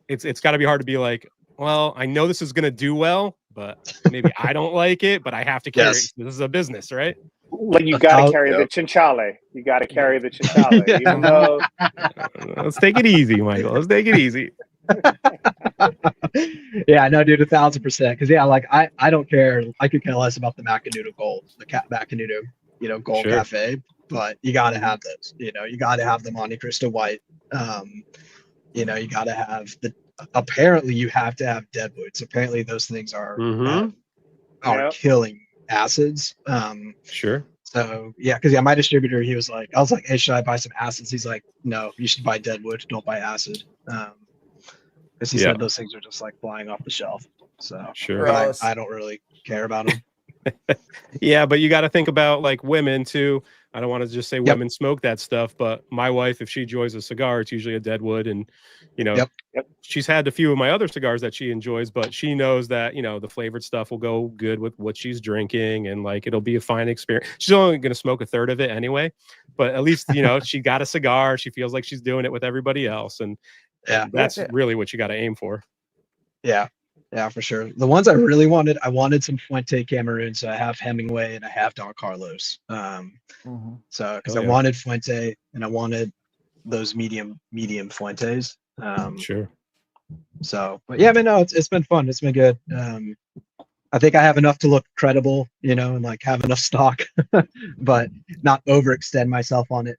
it's got to be hard to be like, well, I know this is gonna do well, but maybe I don't like it, but I have to carry it. This is a business, right? Like you got to carry the chinchale. You got to carry the chinchale. Even though... Let's take it easy, Michael. Let's take it easy. Yeah, no, dude, 1,000%. Because like I don't care. I could care less about the Macanudo Gold, the Macanudo, Gold Cafe. But you got to have those. You got to have the Monte Cristo White. You got to have the. Apparently, you have to have Deadwoods. Apparently, those things are killing acids. Sure. So yeah, because my distributor, I was like, hey, should I buy some acids? He's like, no, you should buy Deadwood. Don't buy acid. Because he said those things are just like flying off the shelf. So sure, I don't really care about them. Yeah, but you got to think about like women too. I don't want to just say women smoke that stuff, but my wife, if she enjoys a cigar, it's usually a Deadwood, and she's had a few of my other cigars that she enjoys, but she knows that the flavored stuff will go good with what she's drinking, and like it'll be a fine experience. She's only going to smoke a third of it anyway, but at least she got a cigar. She feels like she's doing it with everybody else, and that's really what you got to aim for. Yeah, for sure. The ones I really wanted, I wanted some Fuente Cameroon. So I have Hemingway and I have Don Carlos. So because I wanted Fuente and I wanted those medium Fuentes. Sure. So, but yeah, no, it's been fun. It's been good. I think I have enough to look credible, and like have enough stock, but not overextend myself on it,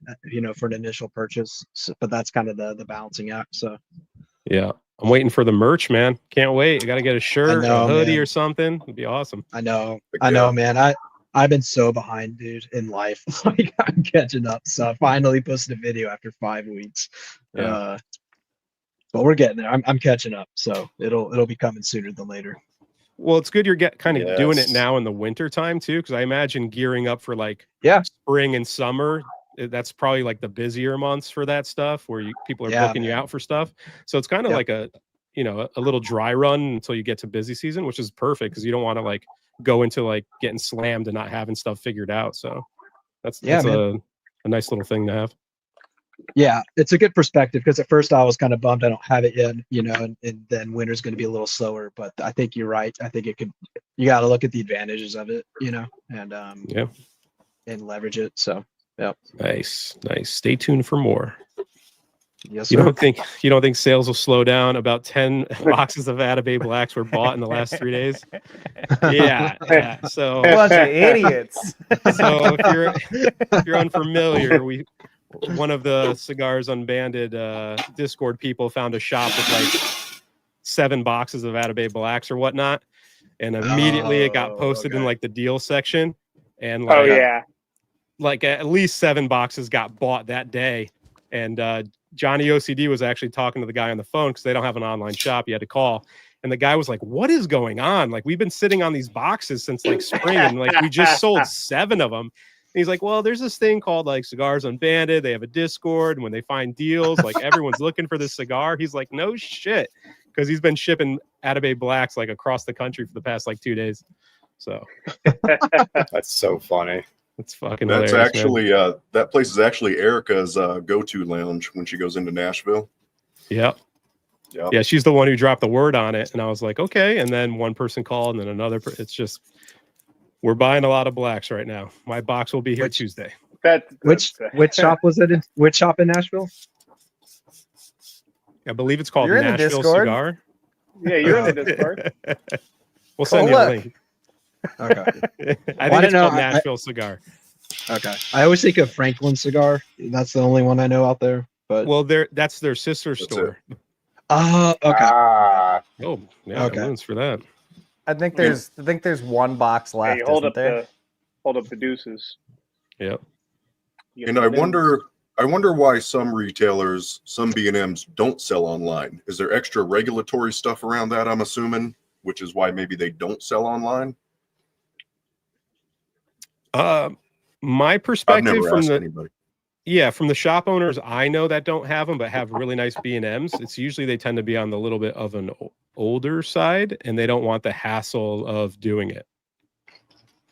for an initial purchase. So, but that's kind of the balancing act. So. Yeah. I'm waiting for the merch, man. Can't wait. I got to get a shirt, a hoodie, man. Or something. It'd be awesome. I know, man. I've been so behind, dude, in life. Like I'm catching up. So I finally posted a video after 5 weeks. But we're getting there. I'm catching up. So it'll be coming sooner than later. Well, it's good you're kind of doing it now in the winter time too, because I imagine gearing up for like spring and summer. That's probably like the busier months for that stuff where people are booking you out for stuff. So it's kind of like a little dry run until you get to busy season, which is perfect because you don't want to like go into like getting slammed and not having stuff figured out. So that's a nice little thing to have. Yeah, it's a good perspective because at first I was kind of bummed I don't have it yet, and then winter's going to be a little slower. But I think you're right. I think you got to look at the advantages of it, and leverage it. So. Yep. Nice. Stay tuned for more. Yes, you don't think sales will slow down? About 10 boxes of Atabay Blacks were bought in the last 3 days. Yeah. So bunch of idiots. So if you're unfamiliar, one of the Cigars Unbanded Discord people found a shop with like 7 boxes of Atabay Blacks or whatnot, and immediately it got posted in like the deal section, and like like at least 7 boxes got bought that day. And Johnny OCD was actually talking to the guy on the phone because they don't have an online shop. He had to call. And the guy was like, what is going on? Like, we've been sitting on these boxes since like spring. And like, we just sold 7 of them. And he's like, well, there's this thing called like Cigars Unbanded. They have a Discord. And when they find deals, like everyone's looking for this cigar. He's like, no shit. Because he's been shipping Atabay Blacks like across the country for the past like 2 days. So that's so funny. It's fucking That's hilarious, actually that place is actually Erica's go-to lounge when she goes into Nashville. Yeah, she's the one who dropped the word on it, and I was like, okay. And then one person called, and then another. It's just we're buying a lot of blacks right now. My box will be here Tuesday. Which shop was it? Which shop in Nashville? I believe it's called Nashville Cigar. Yeah, you're in the Discord. We'll send you a link. Okay. I think it's called Nashville Cigar. Okay. I always think of Franklin Cigar. That's the only one I know out there. But that's their sister store. Oh, okay. Oh, yeah. Okay. For that. I think there's 1 box left. Hey, hold up the deuces. Yep. And I wonder I wonder why some retailers, some B&Ms don't sell online. Is there extra regulatory stuff around that, I'm assuming, which is why maybe they don't sell online? My I've perspective never from asked the anybody. from the shop owners I know that don't have them but have really nice B&Ms, it's usually they tend to be on the little bit of an older side and they don't want the hassle of doing it.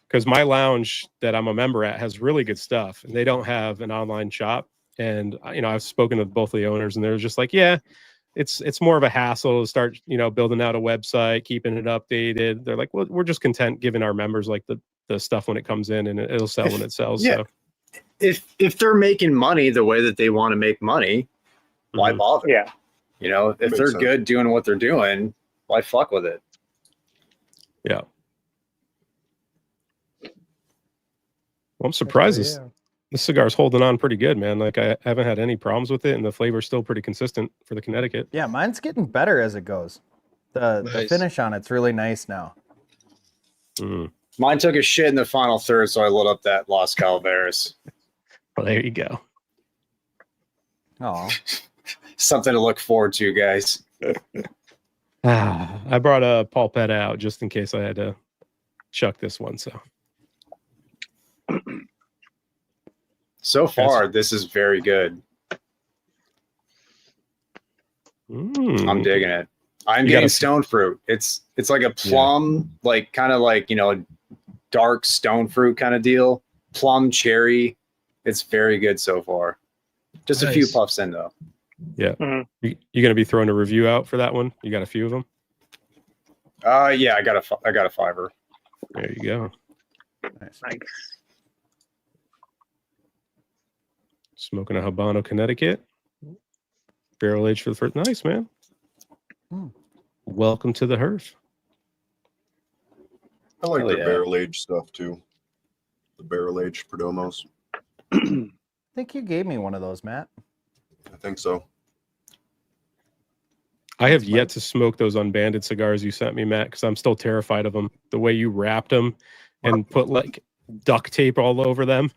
Because my lounge that I'm a member at has really good stuff and they don't have an online shop. And I've spoken with both of the owners and they're just like, yeah, it's more of a hassle to start, building out a website, keeping it updated. They're like, well, we're just content giving our members like the stuff when it comes in and it'll sell when it sells. Yeah. So If they're making money the way that they want to make money, why bother? Yeah. If Makes they're sense. good doing what they're doing, why fuck with it? yeah. Well, I'm surprised Actually, this cigar's holding on pretty good, man. Like I haven't had any problems with it and the flavor's still pretty consistent for the Connecticut. Yeah, mine's getting better as it goes. The Nice. finish on it's really nice now. Mm. Mine took a shit in the final third, so I lit up that Los Calaveras. Well, there you go. Oh, Something to look forward to, guys. I brought a pulpette out just in case I had to chuck this one. So far, this is very good. I'm digging it. I'm You getting gotta- stone fruit. It's like a plum, like kind of like dark stone fruit kind of deal. Plum cherry. It's very good so far. Just a few Nice. puffs in though. You going to be throwing a review out for that one? You got a few of them? Yeah, I got a $5. There you go. nice. Nice. Smoking a Habano, Connecticut. Barrel aged for the first. Nice, man. Hmm. Welcome to the Hearth. I like Hell their yeah. barrel aged stuff too. The barrel aged Perdomos. I think you gave me one of those, Matt. I think so. I have yet to smoke those unbanded cigars you sent me, Matt, because I'm still terrified of them. The way you wrapped them and put like duct tape all over them.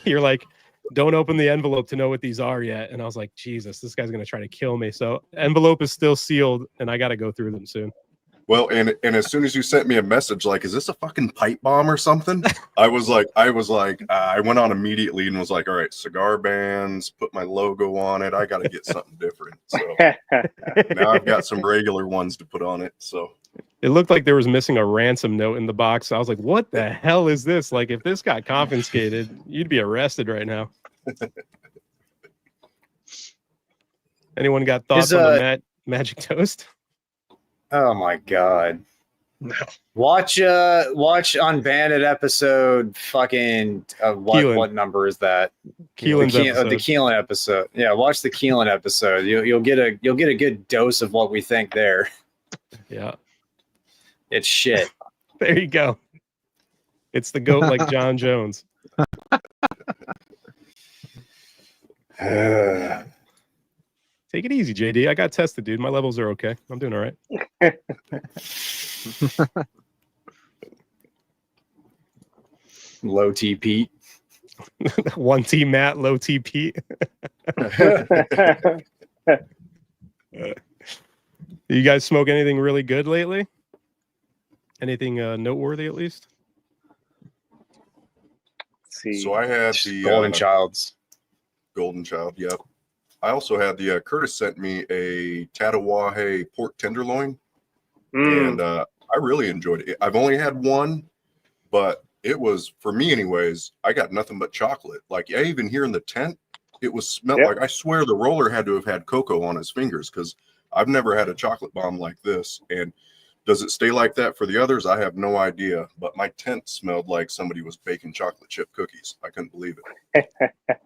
You're like, don't open the envelope to know what these are yet. And I was like, Jesus, this guy's going to try to kill me. So envelope is still sealed and I got to go through them soon. Well, and as soon as you sent me a message like, is this a fucking pipe bomb or something? I went on immediately and was like, all right, cigar bands, put my logo on it. I got to get something different. So now I've got some regular ones to put on it. So It looked like there was missing a ransom note in the box. I was like, what the hell is this? Like, if this got confiscated, you'd be arrested right now. Anyone got thoughts on the Magic Toast? Oh my god. No. Watch Unbanded episode fucking Keelan. what number is that? Keelan's the episode. Keelan episode. Yeah, watch the Keelan episode. You'll get a good dose of what we think there. Yeah. It's shit. There you go. It's the goat like John Jones. Take it easy, JD. I got tested, dude. My levels are okay. I'm doing all right. Low T Pete. 1T Matt, low T Pete. You guys smoke anything really good lately? Anything noteworthy at least? Let's see. I had the Golden Childs. Golden Child. Yep. I also had the Curtis sent me a Tatawahe pork tenderloin, and I really enjoyed it. I've only had one, but it was, for me anyways, I got nothing but chocolate. Like, I even here in the tent, it was smelled like, I swear the roller had to have had cocoa on his fingers, because I've never had a chocolate bomb like this. And does it stay like that for the others? I have no idea, but my tent smelled like somebody was baking chocolate chip cookies. I couldn't believe it.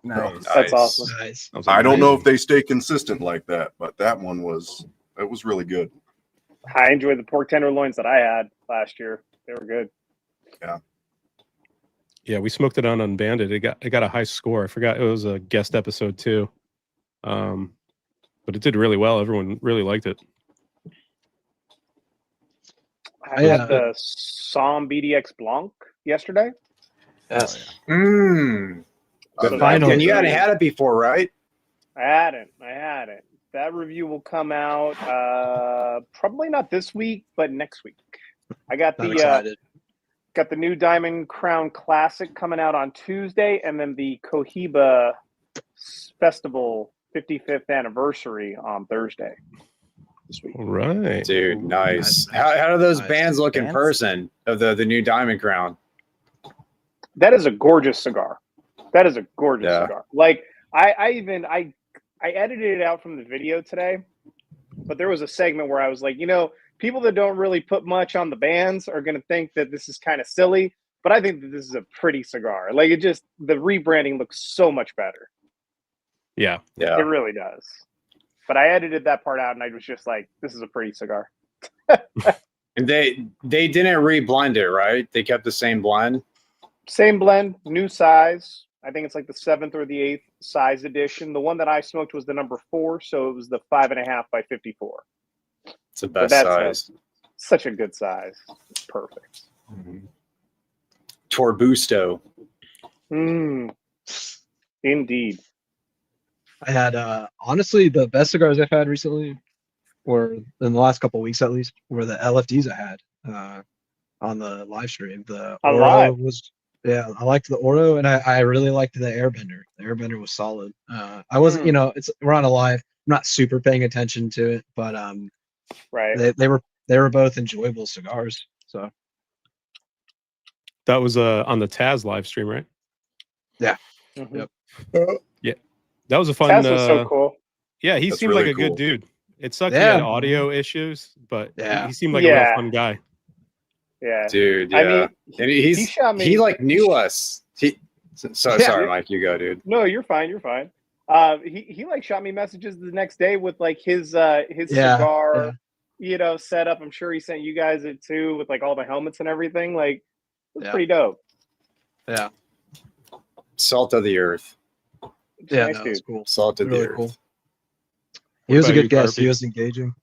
Nice. That's awesome. Nice. I don't know if they stay consistent like that, but that one was really good. I enjoyed the pork tenderloins that I had last year. They were good. Yeah, we smoked it on Unbanded. It got a high score. I forgot it was a guest episode too. But it did really well. Everyone really liked it. I had the Somme BDX Blanc yesterday. Yes. But finally. and you hadn't had it before, right? I hadn't. That review will come out probably not this week, but next week. I got I'm the excited. got the new Diamond Crown Classic coming out on Tuesday, and then the Cohiba Festival 55th anniversary on Thursday this week. All right. Dude, nice. Nice. How do those Nice. bands look in Bands? person of the new Diamond Crown? That is a gorgeous cigar. That is a gorgeous Yeah. cigar. Like I edited it out from the video today, but there was a segment where I was like, people that don't really put much on the bands are going to think that this is kind of silly, but I think that this is a pretty cigar. Like the rebranding looks so much better. Yeah. Yeah. It really does. But I edited that part out and I was just like, this is a pretty cigar. And they didn't reblend it, right? They kept the same blend. Same blend, new size. I think it's like the 7th or the 8th size edition. The one that I smoked was the number 4, so it was the 5.5 by 54. It's the best that's size. Such a good size. It's perfect. Torbusto. Indeed. I had honestly the best cigars I've had recently, or in the last couple of weeks at least, were the LFDs I had on the live stream. The On Oro live? was I liked the Oro, and I really liked the Airbender. The Airbender was solid. I wasn't we're on a live. I'm not super paying attention to it, but Right. they were both enjoyable cigars. So That was on the Taz live stream, right? Mhm. Yep. That was a fun. Taz was so cool. Yeah, he That's seemed like really a good cool. dude. It sucked he Yeah. had audio issues, but Yeah. he seemed like a real Yeah. fun guy. Yeah. Dude, yeah. I mean, and he shot me. he like knew us. Sorry, Yeah. Mike, you go, dude. No, you're fine. You're fine. He like shot me messages the next day with like his cigar, setup. I'm sure he sent you guys it too with like all the helmets and everything. Like, it was Yeah. pretty dope. Yeah. Salt of the earth. Yeah, Nice no, dude. it's cool. Salt of Really the earth. cool. He was a about good you, guest. He Carpy? was engaging.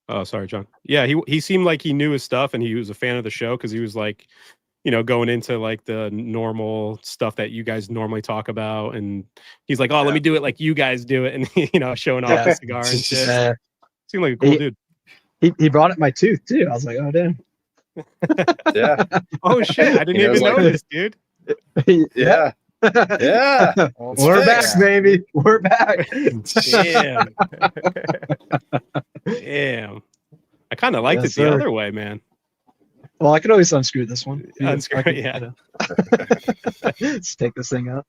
Oh, sorry, John. Yeah, he seemed like he knew his stuff and he was a fan of the show because he was like, going into like the normal stuff that you guys normally talk about, and he's like, "Oh, let me do it like you guys do it," and showing off the cigar and shit. Uh, Seemed like a cool dude. he brought up my tooth too. I was like, oh damn. Yeah. Oh shit, I didn't He was even like- notice, dude. Yeah. Yeah. We're back, fixed. baby. We're back. Damn. Damn. I kind of liked Yes, it the sir. other way, man. Well, I could always unscrew this one. Unscrew I could, it, yeah. Let's take this thing out.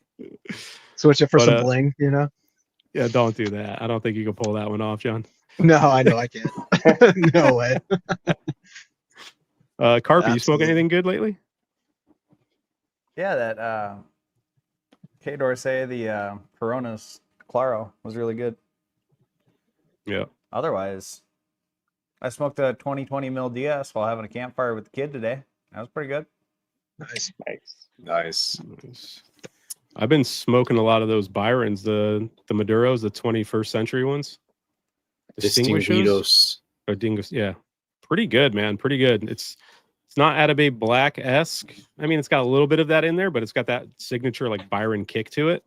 Switch it for But, some bling, Yeah, don't do that. I don't think you can pull that one off, John. No, I know I can't. No way. Carpy, you smoke Absolutely. anything good lately? Yeah, that K Dorsey, the Coronas Claro was really good. Yeah. Otherwise, I smoked a 2020 mil DS while having a campfire with the kid today. That was pretty good. Nice. Nice. Nice. I've been smoking a lot of those Byrons, the Maduros, the 21st century ones. Distinguidos. Or Dingos, yeah. Pretty good, man. Pretty good. It's not Atabey Black-esque. I mean, it's got a little bit of that in there, but it's got that signature like Byron kick to it,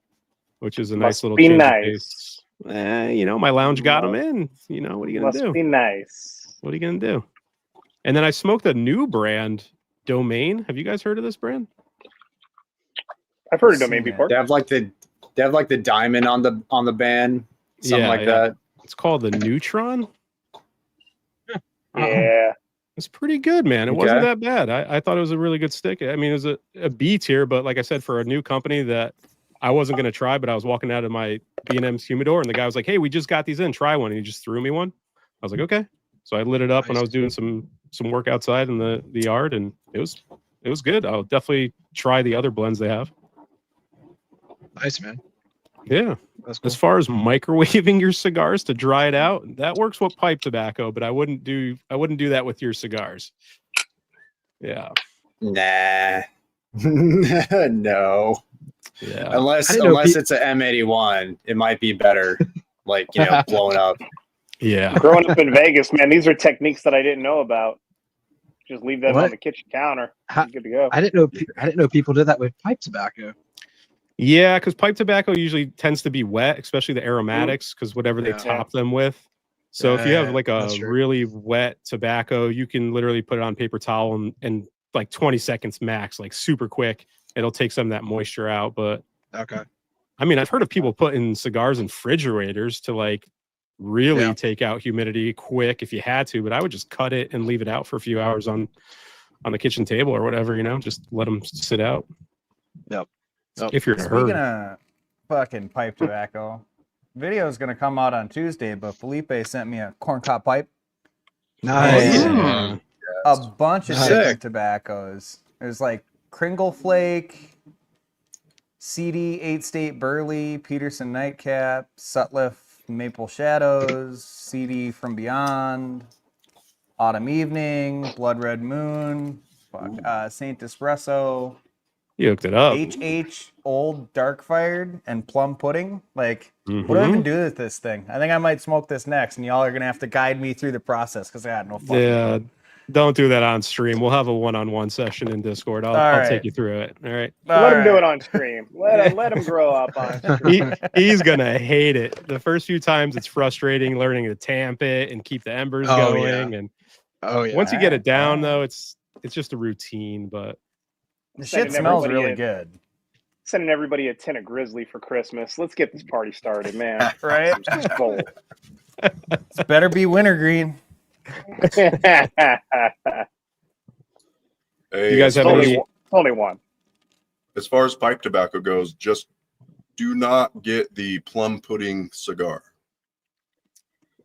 which is a nice Must little be change of nice. pace. My lounge got them in. What are you gonna Must do? be nice. What are you gonna do? And then I smoked a new brand, Domain. Have you guys heard of this brand? I've heard of Seen Domain it. before. They have like the diamond on the band, something like that. It's called the Neutron. Yeah. It's pretty good, man. It wasn't Okay. that bad. I thought it was a really good stick. I mean, it was a B tier, but like I said, for a new company that I wasn't going to try, but I was walking out of my B&M's Humidor and the guy was like, "Hey, we just got these in. Try one." And he just threw me one. I was like, "Okay." So I lit it up when I was doing some work outside in the yard, and it was good. I'll definitely try the other blends they have. Nice, man. Yeah. That's cool. As far as microwaving your cigars to dry it out, that works with pipe tobacco, but I wouldn't do that with your cigars. Yeah. Nah. No. Yeah. Unless I didn't know it's a M81, it might be better. Like, blowing up. Yeah. Growing up in Vegas, man, these are techniques that I didn't know about. Just leave them What? on the kitchen counter. How- Good to go. I didn't know people did that with pipe tobacco. Yeah, because pipe tobacco usually tends to be wet, especially the aromatics, because whatever they Yeah. top them with. So if you have like a that's true. really wet tobacco, you can literally put it on paper towel and like 20 seconds max, like super quick. It'll take some of that moisture out. But Okay. I mean, I've heard of people putting cigars in refrigerators to like really take out humidity quick if you had to, but I would just cut it and leave it out for a few hours on the kitchen table or whatever, you know, just let them sit out. Yep. If you're in a Speaking hurry. of fucking pipe tobacco, video is gonna come out on Tuesday, but Felipe sent me a corncob pipe. Nice. Yeah. A bunch of Sick. different tobaccos. There's like Kringle Flake, CD 8-State Burley, Peterson Nightcap, Sutliff Maple Shadows, CD From Beyond, Autumn Evening, Blood Red Moon, Saint Espresso, You hooked it up. HH Old Dark Fired, and Plum Pudding. Like, what do I even do with this thing? I think I might smoke this next, and y'all are gonna have to guide me through the process because I had no fucking Yeah. clue. Don't do that on stream. We'll have a one-on-one session in Discord. I'll right. take you through it. All right. Let him do it on stream. Let him grow up on stream. He's gonna hate it. The first few times it's frustrating learning to tamp it and keep the embers Oh, going. yeah. And Oh yeah. once you get it down, Alright. though, it's just a routine. But The Sending shit smells everybody really in. good, Sending everybody a tin of Grizzly for Christmas. Let's get this party started, man. right? Just bold. It's better be wintergreen. Hey, you guys have only, any? one, only one. as far as pipe tobacco goes, just do not get the plum pudding cigar.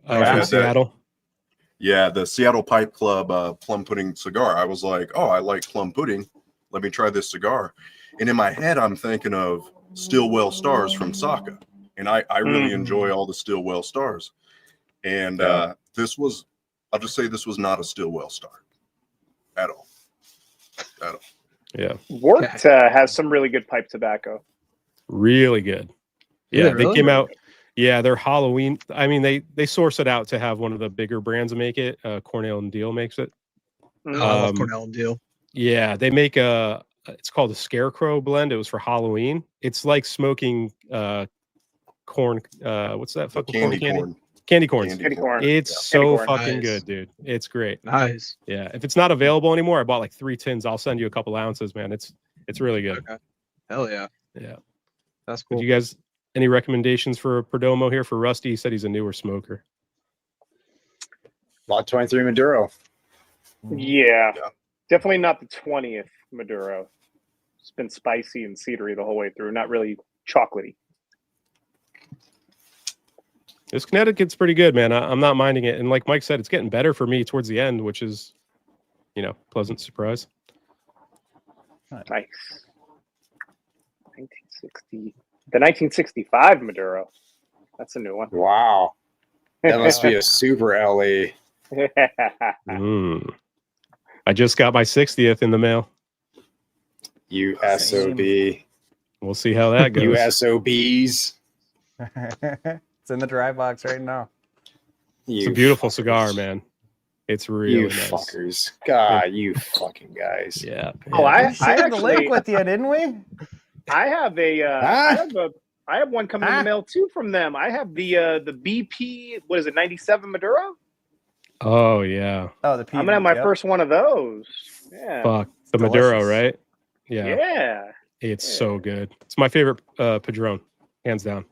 From Yeah. Seattle. Yeah, the Seattle Pipe Club plum pudding cigar. I was like, oh, I like plum pudding. Let me try this cigar. And in my head, I'm thinking of Stillwell Stars from Saka. And I really enjoy all the Stillwell Stars. And this was, I'll just say this was not a Stillwell Star at all. At all. Yeah. Wort has some really good pipe tobacco. Really good. Yeah, Yeah, really? they came out. Yeah, they're Halloween. I mean, they source it out to have one of the bigger brands make it. Cornell and Deal makes it. I love Cornell and Deal. Yeah, they make it's called a Scarecrow blend. It was for Halloween. It's like smoking corn. What's that fucking Candy candy? corn. Candy corn. Candy corn. It's Yeah. so Candy corn. fucking Nice. good, dude. It's great. Nice. Yeah, if it's not available anymore, I bought like 3 tins. I'll send you a couple ounces, man. It's really good. Okay. Hell yeah. Yeah. That's But cool. you guys, any recommendations for Perdomo here for Rusty? He said he's a newer smoker. Lot 23 Maduro. Yeah. Yeah. Definitely not the 20th Maduro. It's been spicy and cedary the whole way through. Not really chocolatey. This Connecticut's pretty good, man. I'm not minding it. And like Mike said, it's getting better for me towards the end, which is, pleasant surprise. Nice. 1960. The 1965 Maduro. That's a new one. Wow. That must be a super LE. Mm. I just got my 60th in the mail. You SOB. We'll see how that goes. You SOBs. It's in the dry box right now. It's a beautiful cigar, man. It's really You nice. fuckers. God, you fucking guys. Yeah. Oh, yeah. I shared the link actually, with you, didn't we? I have a, I have one coming in the mail too from them. I have the BP. What is it? 97 Maduro. Oh yeah. Oh, the PV, I'm gonna have my yep. first one of those. Yeah. Fuck the Delicious. Maduro, right? Yeah. Yeah. It's so good. It's my favorite Padron, hands down.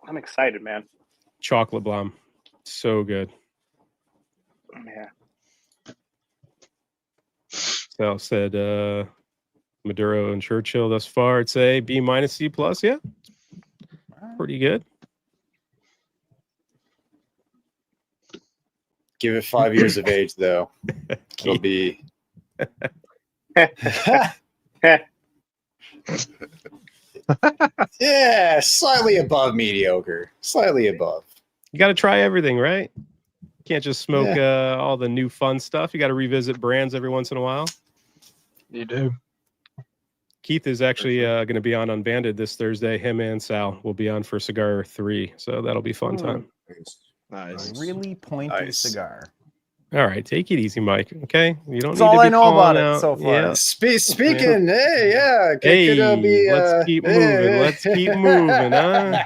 I'm excited, man. Chocolate Blom, so good. Yeah. So said Maduro and Churchill thus far. I'd say B minus C plus. Yeah, pretty good. Give it 5 years of age, though. It'll be. Yeah, slightly above mediocre. Slightly above. You got to try everything, right? Can't just smoke all the new fun stuff. You got to revisit brands every once in a while. You do. Keith is actually going to be on Unbanded this Thursday. Him and Sal will be on for Cigar 3, so that'll be fun time. Nice. Nice. Really pointy Nice. cigar. All right, take it easy, Mike. Okay, you don't That's need all to be I know calling about it out. so far. Yeah. Speaking, hey, yeah, Hey, could be. let's keep moving. Let's keep moving, huh?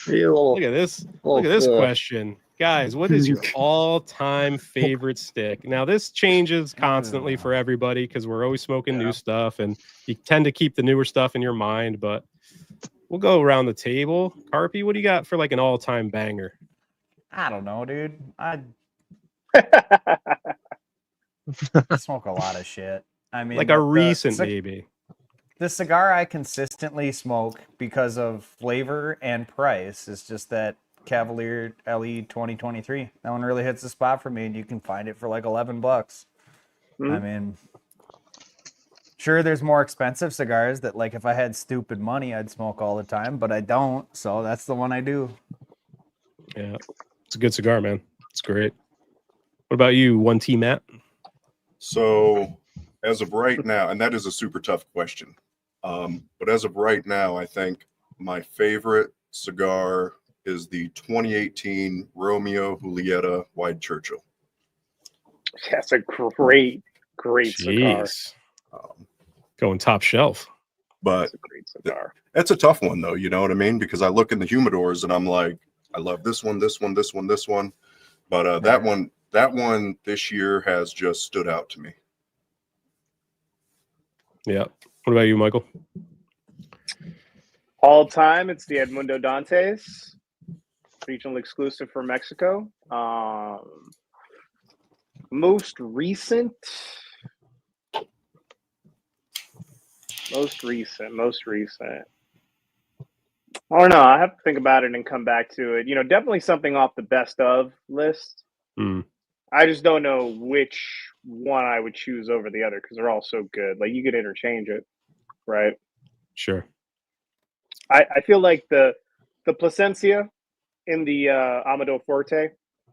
Be a little, Look at this. little, Look at this question, guys. What is your all-time favorite stick? Now, this changes constantly for everybody because we're always smoking new stuff, and you tend to keep the newer stuff in your mind. But we'll go around the table. Carpy, what do you got for like an all-time banger? I don't know, dude. I smoke a lot of shit. I mean, Like a recent, maybe. The cigar I consistently smoke because of flavor and price is just that Cavalier LE 2023. That one really hits the spot for me, and you can find it for like $11. I mean, sure, there's more expensive cigars that, like, if I had stupid money, I'd smoke all the time, but I don't, so that's the one I do. Yeah, it's a good cigar, man. It's great. What about you, 1T Matt? So, as of right now, and that is a super tough question, but as of right now, I think my favorite cigar is the 2018 Romeo Julieta Wide Churchill. That's a great cigar. Going top shelf. But That's a great cigar. It's a tough one, though. You know what I mean? Because I look in the humidors and I'm like, I love this one, this one, this one, this one. But that one this year has just stood out to me. Yeah. What about you, Michael? All time, it's the Edmundo Dantes, regional exclusive for Mexico. Most recent. I don't know. I have to think about it and come back to it. You know, definitely something off the best of list. I just don't know which one I would choose over the other because they're all so good. Like, you could interchange it, right? Sure. I feel like the Plasencia in the Amador Forte,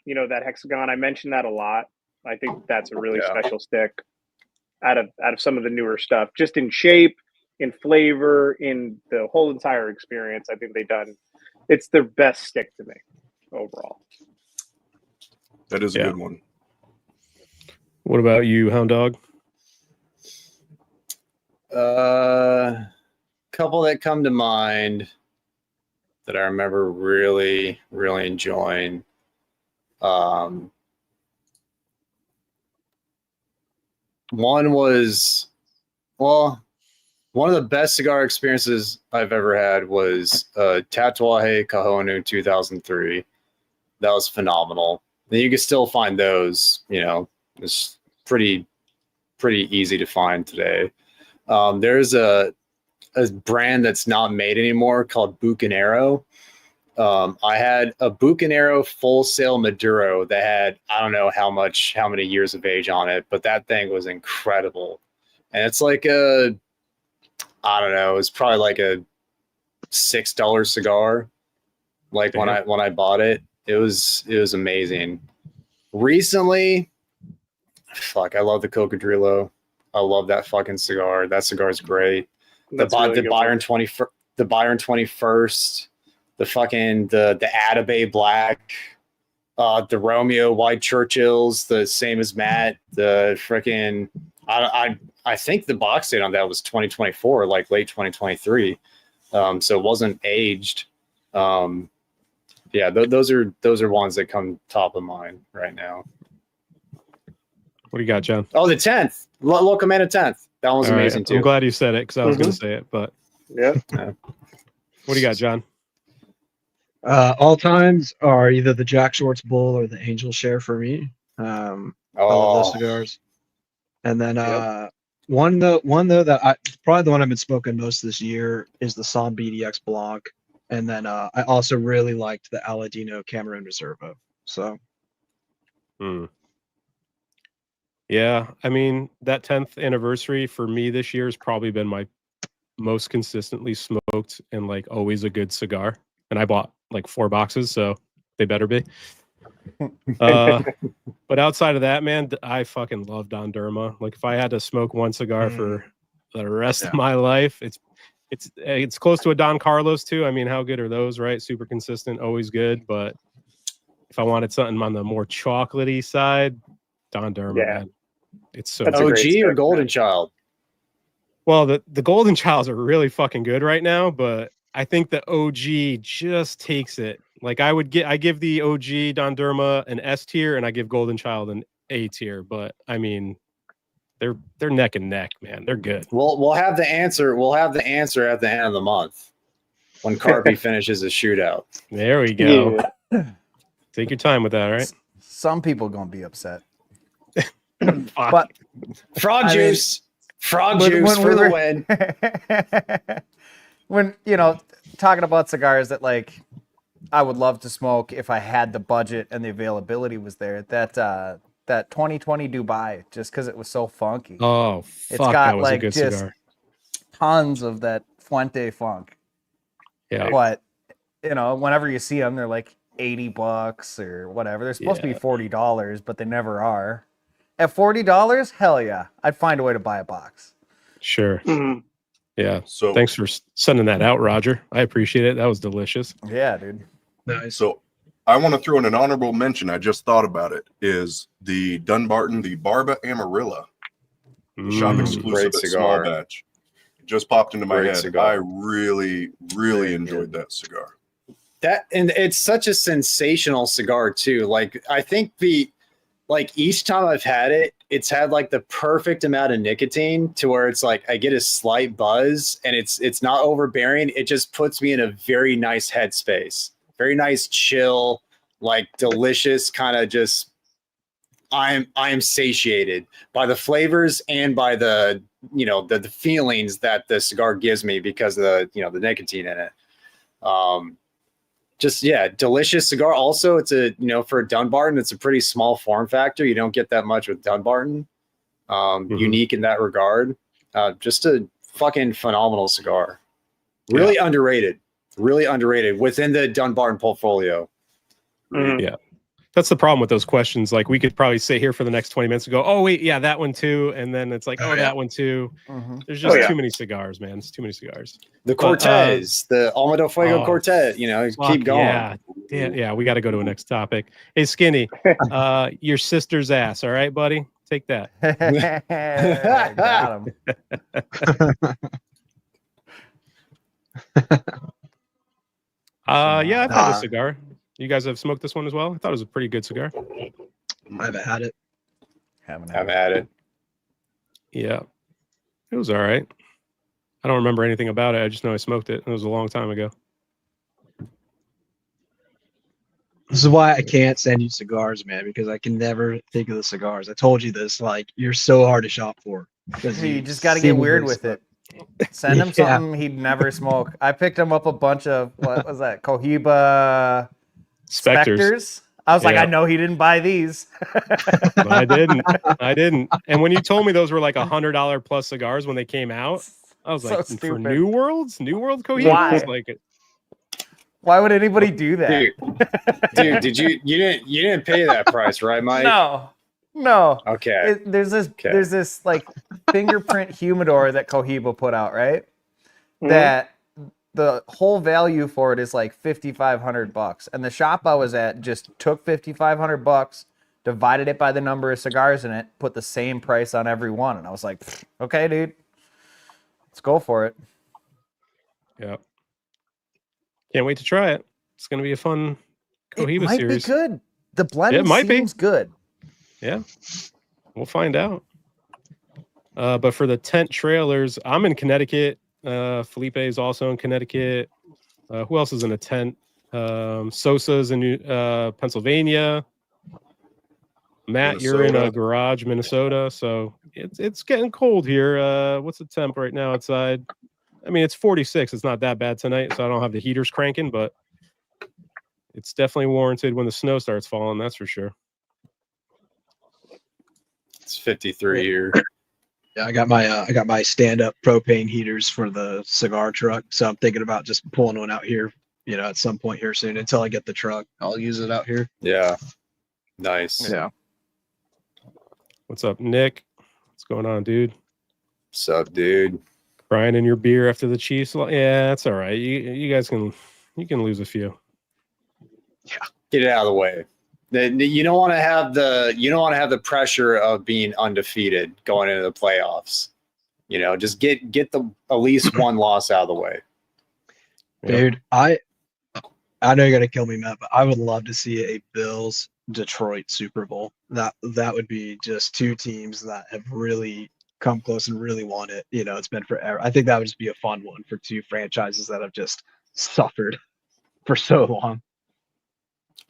you know, that hexagon, I mentioned that a lot. I think that's a really special stick out of some of the newer stuff, just in shape, in flavor, in the whole entire experience. I think it's their best stick to me overall. That is a good one. What about you, Hound Dog? Couple that come to mind that I remember really, really enjoying. One was, one of the best cigar experiences I've ever had was Tatuaje Cajonu 2003. That was phenomenal. And you can still find those, you know, it's pretty easy to find today. There's a brand that's not made anymore called Bucanero. I had a Bucanero Full Sail Maduro that had, I don't know how many years of age on it, but that thing was incredible. And it's like I don't know, it's probably like a $6 cigar. Like when I bought it, it was amazing. Recently, I love the Cocodrilo. I love that fucking cigar. That cigar is great. The Byron 21st, the Atabey Black, the Romeo White Churchills, the same as Matt. The freaking I think the box date on that was 2024, like late 2023. So it wasn't aged. Yeah, those are ones that come top of mind right now. What do you got, John? Oh, the 10th. Local Man 10th. That one's amazing too. I'm glad you said it because I was going to say it, but yeah. What do you got, John? All times are either the Jack Schwartz Bull or the Angel Share for me. I love those cigars. And then one though that probably the one I've been smoking most this year is the Som BDX Blanc. And then I also really liked the Aladino Cameroon Reservo. So. Yeah, I mean, that 10th anniversary for me this year has probably been my most consistently smoked and like always a good cigar. And I bought like 4 boxes, so they better be. But outside of that, man, I fucking love Don Derma. Like, if I had to smoke one cigar for the rest of my life, it's close to a Don Carlos too. I mean, how good are those, right? Super consistent, always good. But if I wanted something on the more chocolatey side, Don Derma, Yeah. man. It's so That's a good. great OG or stick, Golden man. Child? Well, the Golden Childs are really fucking good right now, but I think the OG just takes it. Like I give the OG Don Derma an S tier, and I give Golden Child an A tier. But I mean, they're neck and neck, man. They're good. We'll have the answer. We'll have the answer at the end of the month when Carvey finishes his shootout. There we go. Yeah. Take your time with that, all right? Some people gonna be upset. Fuck. But Frog I mean, juice. Frog juice for the win. when talking about cigars that like I would love to smoke if I had the budget and the availability was there. That 2020 Dubai, just because it was so funky. Oh, fuck, It's got that was like a good just cigar. tons of that Fuente funk. Yeah. But whenever you see them, they're like $80 or whatever. They're supposed to be $40, but they never are. At $40, hell yeah, I'd find a way to buy a box. Sure. Mhm. Yeah. So Thanks for sending that out, Roger. I appreciate it. That was delicious. Yeah, dude. Nice. So I want to throw in an honorable mention. I just thought about it. Is the Dunbarton, the Barba Amarilla, shop Mm. exclusive Great at cigar. Small Batch. It just popped into my Great head. cigar. I really, really enjoyed that cigar. And it's such a sensational cigar too. Like I think each time I've had it, it's had like the perfect amount of nicotine to where it's like I get a slight buzz and it's not overbearing. It just puts me in a very nice headspace. Very nice, chill, like delicious kind of just I am satiated by the flavors and by the the feelings that the cigar gives me because of the nicotine in it. Delicious cigar. Also, it's for a Dunbarton, it's a pretty small form factor. You don't get that much with Dunbarton. Unique in that regard. Just a fucking phenomenal cigar. Really underrated. Really underrated within the Dunbarton portfolio. Mhm. Yeah. That's the problem with those questions. Like we could probably sit here for the next 20 minutes and go, oh wait, yeah, that one too. And then it's like, oh, that one too. There's just yeah. too many cigars, man. It's too many cigars. The Cortez, the Alma del Fuego oh, Cortez, keep going. Yeah, we got to go to a next topic. Hey, Skinny, your sister's ass. All right, buddy? Take that. Got him. Yeah, I've had this cigar. You guys have smoked this one as well? I thought it was a pretty good cigar. I haven't had it. Haven't I've had it. Yeah. It was all right. I don't remember anything about it. I just know I smoked it. It was a long time ago. This is why I can't send you cigars, man, because I can never think of the cigars. I told you this. Like, you're so hard to shop for. You just got to get weird with it. Send him Yeah. something he'd never smoke. I picked him up a bunch of, what was that? Cohiba Spectres. I was like, Yeah. I know he didn't buy these. I didn't. And when you told me those were like $100 plus cigars when they came out, I was So like, for stupid. New World Cohiba? Why? Like, Why would anybody do that? Dude, you didn't pay that price, right, Mike? No. Okay. There's this like fingerprint humidor that Cohiba put out, right? Mhm. That the whole value for it is like $5,500, and the shop I was at just took $5,500, divided it by the number of cigars in it, put the same price on every one, and I was like, okay, dude, let's go for it. yeah. Can't wait to try it. It's going to be a fun Cohiba It might series. be good. The blend It might be. seems good. Yeah. We'll find out. But for the tent trailers, I'm in Connecticut. Felipe is also in Connecticut. Who else is in a tent? Sosa's in Pennsylvania. Matt, you're in a garage, Minnesota. So it's getting cold here. What's the temp right now outside? I mean, it's 46. It's not that bad tonight, so I don't have the heaters cranking, but it's definitely warranted when the snow starts falling. That's for sure. It's 53 here. Yeah, I got my stand-up propane heaters for the cigar truck, so I'm thinking about just pulling one out here, at some point here soon. Until I get the truck, I'll use it out here. Yeah. Nice. Yeah. What's up, Nick? What's going on, dude? What's up, dude? Crying in your beer after the Chiefs. Yeah, that's all right. You guys can lose a few. Get it out of the way. You don't want to have the pressure of being undefeated going into the playoffs. You know, just get at least one loss out of the way. Dude, I know you're gonna kill me, Matt, but I would love to see a Bills Detroit Super Bowl. That would be just two teams that have really come close and really won it. You know, it's been forever. I think that would just be a fun one for two franchises that have just suffered for so long.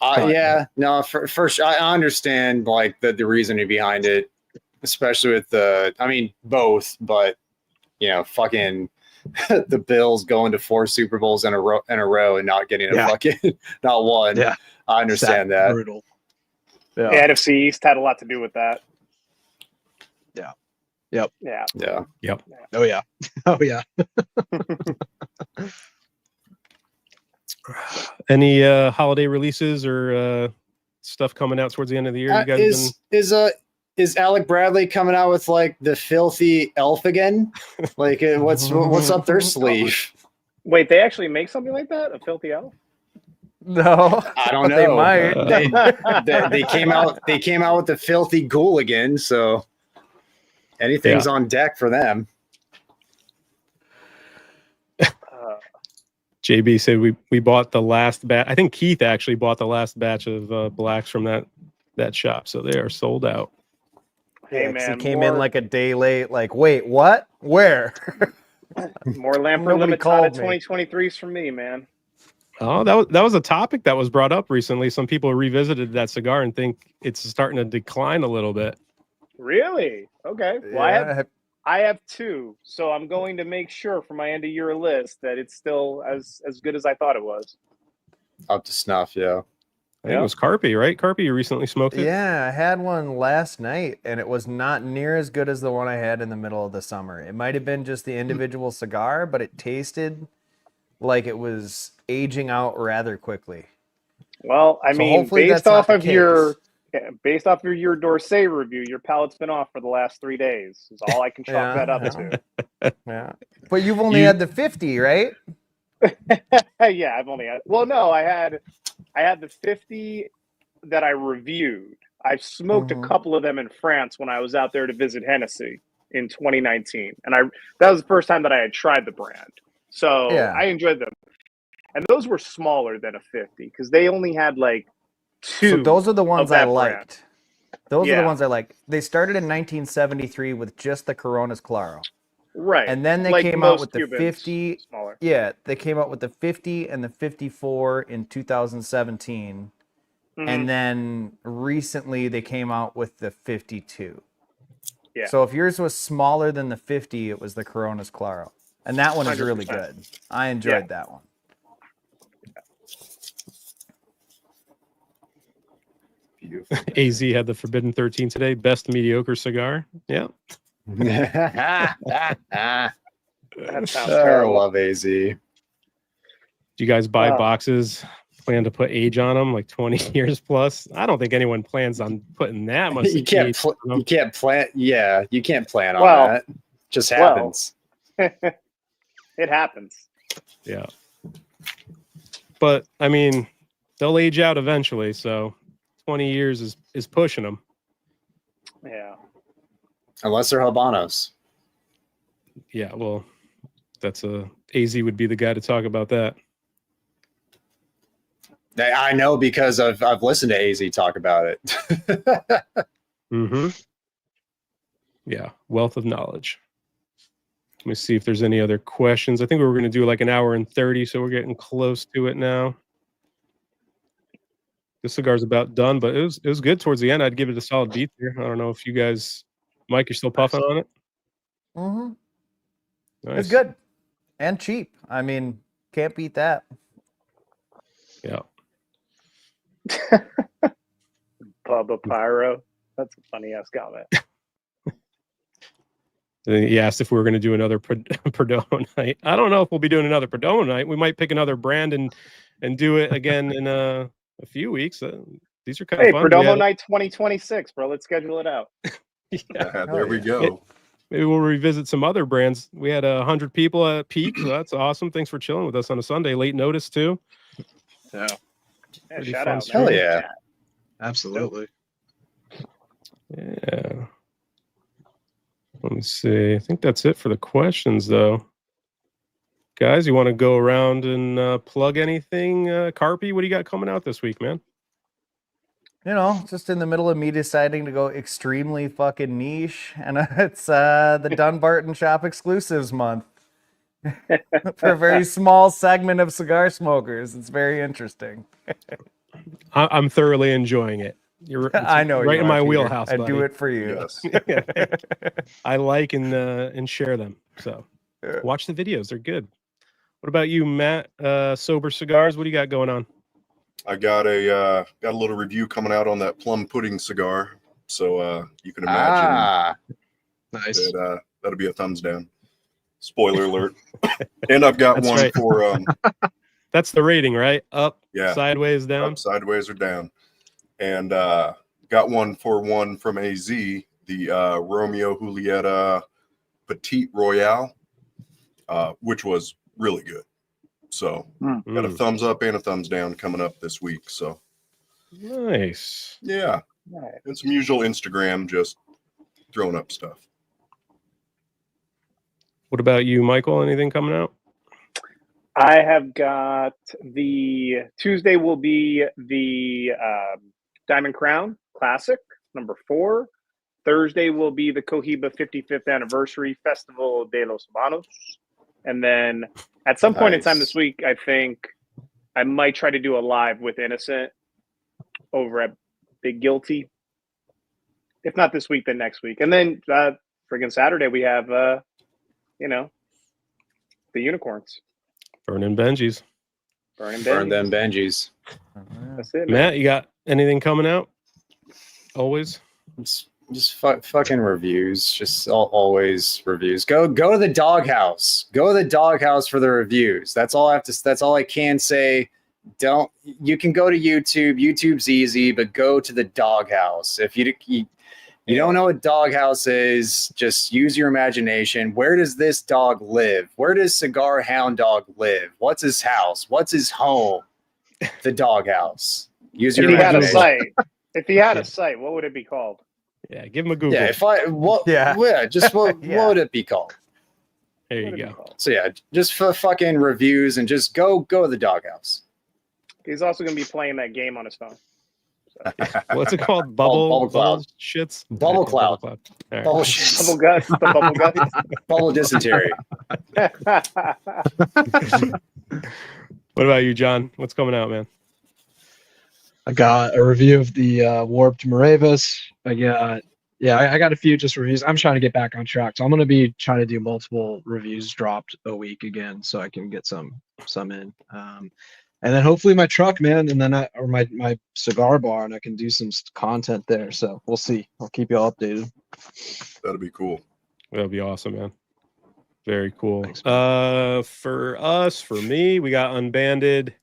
Yeah, no, for sure. I understand like the reasoning behind it, especially with both, but you know, fucking the Bills going to 4 Super Bowls in a row and not getting a fucking not one. Yeah, I understand that. Brutal. Yeah. The NFC East had a lot to do with that. Yeah. Yep. Yeah. Yeah. Yep. Oh yeah. Oh yeah. Any holiday releases or stuff coming out towards the end of the year? You guys is Alec Bradley coming out with like the filthy elf again? Like what's up their sleeve? Wait, they actually make something like that? A filthy elf? No, I don't know. They might. They came out with the filthy ghoul again, so anything's on deck for them. JB said we bought the last batch. I think Keith actually bought the last batch of blacks from that shop, so they are sold out. Hey man, he came in like a day late. Like, wait, what? Where? More Lamper Limitada 2023s from me, man. Oh, that was a topic that was brought up recently. Some people revisited that cigar and think it's starting to decline a little bit. Really? Okay. Well, Yeah. I have 2, so I'm going to make sure for my end of year list that it's still as good as I thought it was. Up to snuff, yeah. I think it was Carpy, right? Carpy, you recently smoked it? Yeah, I had one last night, and it was not near as good as the one I had in the middle of the summer. It might have been just the individual cigar, but it tasted like it was aging out rather quickly. Well, I mean, based off of your Dorsey review, your palate's been off for the last 3 days. Is all I can chalk that up to. Yeah, but you've only had the 50, right? Yeah, I've only had. Well, no, I had the 50 that I reviewed. I smoked a couple of them in France when I was out there to visit Hennessy in 2019, and that was the first time that I had tried the brand. So I enjoyed them, and those were smaller than a 50 because they only had like 2. So those are the ones I liked. Brand. Those are the ones I liked. They started in 1973 with just the Coronas Claro. Right. And then they came out with the Cubans, 50. Smaller. Yeah, they came out with the 50 and the 54 in 2017. And then recently they came out with the 52. Yeah. So if yours was smaller than the 50, it was the Coronas Claro. And that one is really 100%. good. I enjoyed that one. Beautiful. AZ had the Forbidden 13 today. Best mediocre cigar. Yeah. That sounds I terrible. love AZ. Do you guys buy boxes? Plan to put age on them, like 20 years plus? I don't think anyone plans on putting that much. You can't plan. Yeah, you can't plan on that. Just happens. It happens. Yeah. But I mean, they'll age out eventually. So 20 years is pushing them. Yeah. Unless they're Habanos. Yeah. Well, that's AZ would be the guy to talk about that. I know because I've listened to AZ talk about it. Mm-hmm. Yeah. Wealth of knowledge. Let me see if there's any other questions. I think we were going to do like an hour and 30, so we're getting close to it now. The cigar's about done, but it was good towards the end. I'd give it a solid beat there. I don't know if you guys, Mike, you're still puffing on it? Mm-hmm. Nice. It's good and cheap. I mean, can't beat that. Yeah. Bubba Pyro. That's a funny ass comment. He asked if we were going to do another Perdomo night. I don't know if we'll be doing another Perdomo night. We might pick another brand and do it again in a few weeks. These are kind of fun. Perdomo night 2026, bro. Let's schedule it out. Yeah, there we go. Maybe we'll revisit some other brands. We had 100 people at Peak, so that's awesome. Thanks for chilling with us on a Sunday. Late notice too. Yeah. Shout out. Hell yeah. Absolutely. Yeah. Let me see. I think that's it for the questions, though. Guys, you want to go around and plug anything? Carpy, what do you got coming out this week, man? You know, just in the middle of me deciding to go extremely fucking niche, and it's the Dunbarton Shop Exclusives month for a very small segment of cigar smokers. It's very interesting. I'm thoroughly enjoying it. I know right you in are, my Peter. wheelhouse. I buddy. do it for you. Yes. I like and share them. So watch the videos; they're good. What about you, Matt? Sober Cigars. What do you got going on? I got a little review coming out on that plum pudding cigar. So you can imagine Nice. that that'll be a thumbs down. Spoiler alert. And I've got That's one right. for That's the rating, right? Up, yeah, sideways, down. up, sideways, or down. And got one from AZ, the Romeo Julieta Petite Royale, which was really good. So got a thumbs up and a thumbs down coming up this week. So Nice. yeah, and some usual Instagram, just throwing up stuff. What about you, Michael? Anything coming out? I have got Tuesday will be the Diamond Crown Classic #4. Thursday will be the Cohiba 55th Anniversary Festival de los Habanos. And then at some point in time this week, I think I might try to do a live with Innocent over at Big Guilty. If not this week, then next week. And then friggin' Saturday, we have, the unicorns. Burning Benjis. Burn them Benjis. That's it, man. Matt, you got anything coming out? Always. Just fucking reviews. Just always reviews. Go to the doghouse. Go to the doghouse for the reviews. That's all I have to. That's all I can say. You can go to YouTube. YouTube's easy, but go to the doghouse. If you don't know what doghouse is, just use your imagination. Where does this dog live? Where does Cigar Hound Dog live? What's his house? What's his home? The doghouse. Use your imagination. If he had a site, what would it be called? Yeah, give him a Google. Yeah, what would it be called? There you go. So yeah, just for fucking reviews and just go to the doghouse. He's also going to be playing that game on his phone. So. What's it called? Bubble cloud. Shits? Bubble cloud. All right. Bubble shit. Bubble guts. The bubble guts. Bubble dysentery. What about you, John? What's coming out, man? I got a review of the Warped Moravis. I got a few just reviews. I'm trying to get back on track, so I'm going to be trying to do multiple reviews dropped a week again, so I can get some in. And then hopefully my truck, man, and then my cigar bar, and I can do some content there. So we'll see. I'll keep you all updated. That'll be cool. That'll be awesome, man. Very cool. Thanks, For me, we got Unbanded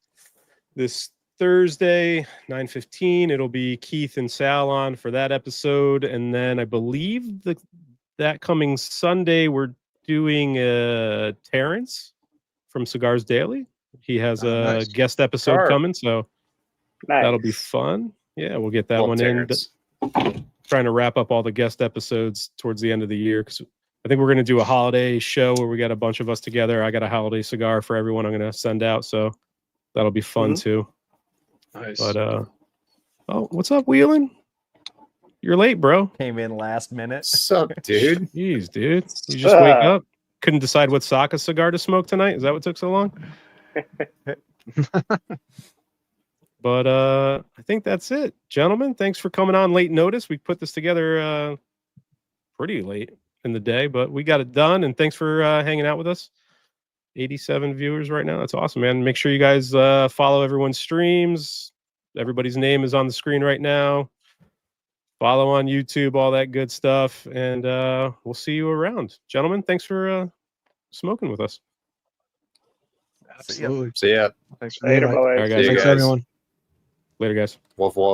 this Thursday, 9:15. It'll be Keith and Sal on for that episode, and then I believe that coming Sunday we're doing Terrence from Cigars Daily. He has a guest episode coming, so that'll be fun. Yeah, we'll get that one Terrence in. Trying to wrap up all the guest episodes towards the end of the year, because I think we're going to do a holiday show where we got a bunch of us together. I got a holiday cigar for everyone I'm going to send out, so that'll be fun too. Nice. But what's up, Wheelan? You're late, bro. Came in last minute. What's up, dude? Jeez, dude. You just wake up. Couldn't decide what Saka cigar to smoke tonight. Is that what took so long? But I think that's it, gentlemen. Thanks for coming on late notice. We put this together pretty late in the day, but we got it done. And thanks for hanging out with us. 87 viewers right now. That's awesome, man. Make sure you guys follow everyone's streams. Everybody's name is on the screen right now. Follow on YouTube, all that good stuff. And we'll see you around. Gentlemen, thanks for smoking with us. Absolutely. See ya. Thanks for Later, the invite. boys. All right, guys. Thanks, everyone. Later, guys. Wolf.